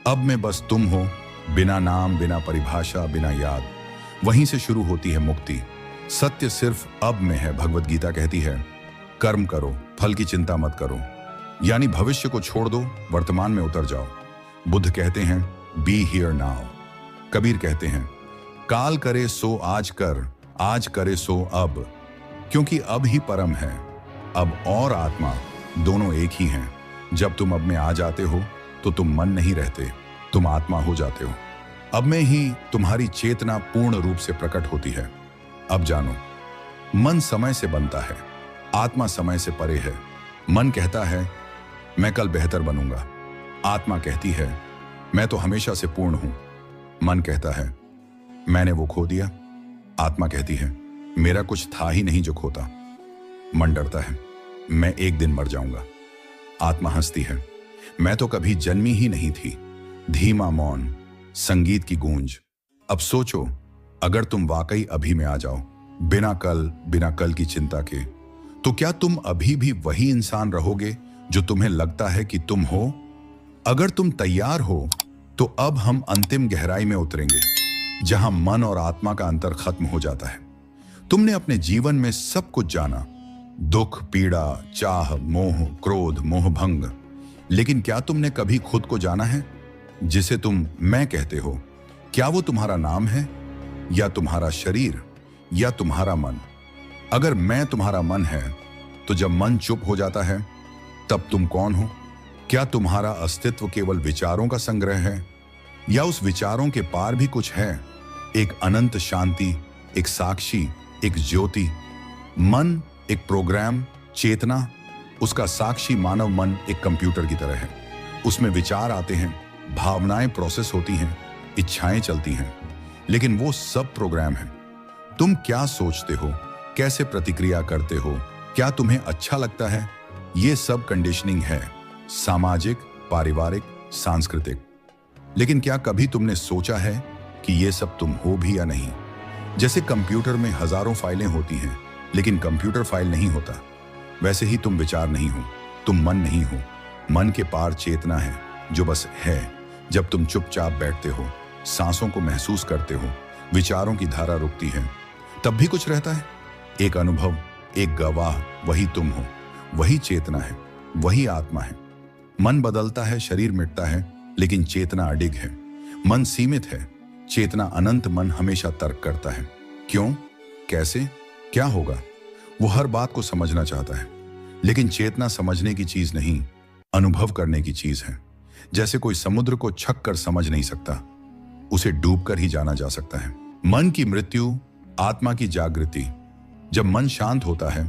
अब में बस तुम हो, बिना नाम, बिना परिभाषा, बिना याद। वहीं से शुरू होती है मुक्ति। सत्य सिर्फ अब में है। भगवत गीता कहती है, कर्म करो, फल की चिंता मत करो, यानी भविष्य को छोड़ दो, वर्तमान में उतर जाओ। बुद्ध कहते हैं, बी हियर नाउ। कबीर कहते हैं, काल करे सो आज कर, आज करे सो अब, क्योंकि अब ही परम है। अब और आत्मा दोनों एक ही हैं। जब तुम अब में आ जाते हो, तो तुम मन नहीं रहते, तुम आत्मा हो जाते हो। अब में ही तुम्हारी चेतना पूर्ण रूप से प्रकट होती है। अब जानो, मन समय से बनता है, आत्मा समय से परे है। मन कहता है मैं कल बेहतर बनूंगा, आत्मा कहती है मैं तो हमेशा से पूर्ण हूं। मन कहता है मैंने वो खो दिया, आत्मा कहती है मेरा कुछ था ही नहीं जो खोता। मन डरता है मैं एक दिन मर जाऊंगा, आत्मा हंसती है मैं तो कभी जन्मी ही नहीं थी। धीमा मौन, संगीत की गूंज। अब सोचो, अगर तुम वाकई अभी में आ जाओ, बिना कल की चिंता के, तो क्या तुम अभी भी वही इंसान रहोगे जो तुम्हें लगता है कि तुम हो? अगर तुम तैयार हो, तो अब हम अंतिम गहराई में उतरेंगे, जहां मन और आत्मा का अंतर खत्म हो जाता है। तुमने अपने जीवन में सब कुछ जाना, दुख, पीड़ा, चाह, मोह, क्रोध, मोहभंग, लेकिन क्या तुमने कभी खुद को जाना है, जिसे तुम मैं कहते हो? क्या वो तुम्हारा नाम है, या तुम्हारा शरीर, या तुम्हारा मन? अगर मैं तुम्हारा मन है, तो जब मन चुप हो जाता है, तब तुम कौन हो? क्या तुम्हारा अस्तित्व केवल विचारों का संग्रह है, या उस विचारों के पार भी कुछ है? एक अनंत शांति, एक साक्षी, एक ज्योति। मन एक प्रोग्राम, चेतना, उसका साक्षी मानव मन एक कंप्यूटर की तरह है। उसमें विचार आते हैं, भावनाएं प्रोसेस होती हैं, इच्छाएं चलती हैं, लेकिन वो सब प्रोग्राम है। तुम क्या सोचते हो, कैसे प्रतिक्रिया करते हो, क्या तुम्हें अच्छा लगता है, ये सब कंडीशनिंग है, सामाजिक, पारिवारिक, सांस्कृतिक। लेकिन क्या कभी तुमने सोचा है कि ये सब तुम हो भी या नहीं? जैसे कंप्यूटर में हजारों फाइलें होती हैं, लेकिन कंप्यूटर फाइल नहीं होता, वैसे ही तुम विचार नहीं हो, तुम मन नहीं हो। मन के पार चेतना है, जो बस है। जब तुम चुपचाप बैठते हो, सांसों को महसूस करते हो, विचारों की धारा रुकती है, तब भी कुछ रहता है। एक अनुभव, एक गवाह, वही तुम हो, वही चेतना है, वही आत्मा है। मन बदलता है, शरीर मिटता है, लेकिन चेतना अडिग है। मन सीमित है, चेतना अनंत। मन हमेशा तर्क करता है, क्यों, कैसे, क्या होगा। वो हर बात को समझना चाहता है, लेकिन चेतना समझने की चीज नहीं, अनुभव करने की चीज है। जैसे कोई समुद्र को छक कर समझ नहीं सकता, उसे डूब कर ही जाना जा सकता है। मन की मृत्यु आत्मा की जागृति। जब मन शांत होता है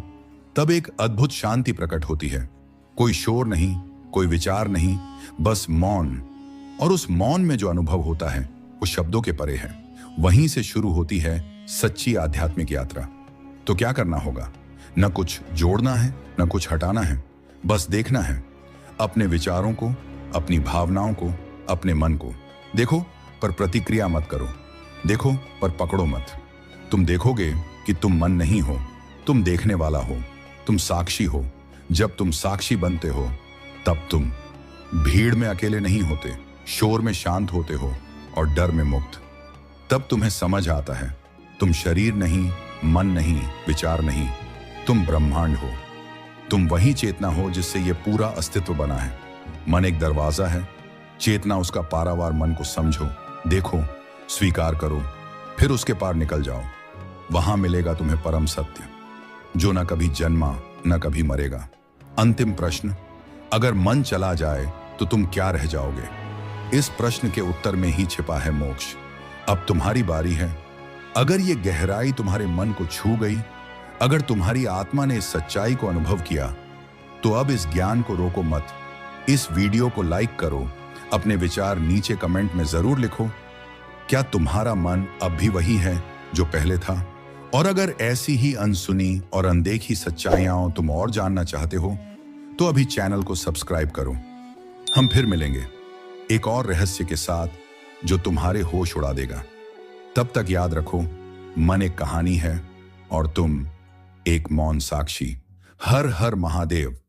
तब एक अद्भुत शांति प्रकट होती है। कोई शोर नहीं, कोई विचार नहीं, बस मौन। और उस मौन में जो अनुभव होता है वो शब्दों के परे है। वहीं से शुरू होती है सच्ची आध्यात्मिक यात्रा। तो क्या करना होगा? न कुछ जोड़ना है, न कुछ हटाना है, बस देखना है अपने विचारों को, अपनी भावनाओं को, अपने मन को। देखो पर प्रतिक्रिया मत करो, देखो पर पकड़ो मत। तुम देखोगे कि तुम मन नहीं हो, तुम देखने वाला हो, तुम साक्षी हो। जब तुम साक्षी बनते हो तब तुम भीड़ में अकेले नहीं होते, शोर में शांत होते हो और डर में मुक्त। तब तुम्हें समझ आता है तुम शरीर नहीं, मन नहीं, विचार नहीं, तुम ब्रह्मांड हो। तुम वही चेतना हो जिससे ये पूरा अस्तित्व बना है। मन एक दरवाजा है, चेतना उसका पारावार। मन को समझो, देखो, स्वीकार करो, फिर उसके पार निकल जाओ। वहां मिलेगा तुम्हें परम सत्य, जो न कभी जन्मा न कभी मरेगा। अंतिम प्रश्न, अगर मन चला जाए तो तुम क्या रह जाओगे? इस प्रश्न के उत्तर में ही छिपा है मोक्ष। अब तुम्हारी बारी है। अगर ये गहराई तुम्हारे मन को छू गई, अगर तुम्हारी आत्मा ने इस सच्चाई को अनुभव किया, तो अब इस ज्ञान को रोको मत। इस वीडियो को लाइक करो, अपने विचार नीचे कमेंट में जरूर लिखो। क्या तुम्हारा मन अब भी वही है जो पहले था? और अगर ऐसी ही अनसुनी और अनदेखी सच्चाइयां तुम और जानना चाहते हो तो अभी चैनल को सब्सक्राइब करो। हम फिर मिलेंगे एक और रहस्य के साथ जो तुम्हारे होश उड़ा देगा। तब तक याद रखो, मन एक कहानी है और तुम एक मौन साक्षी। हर हर महादेव।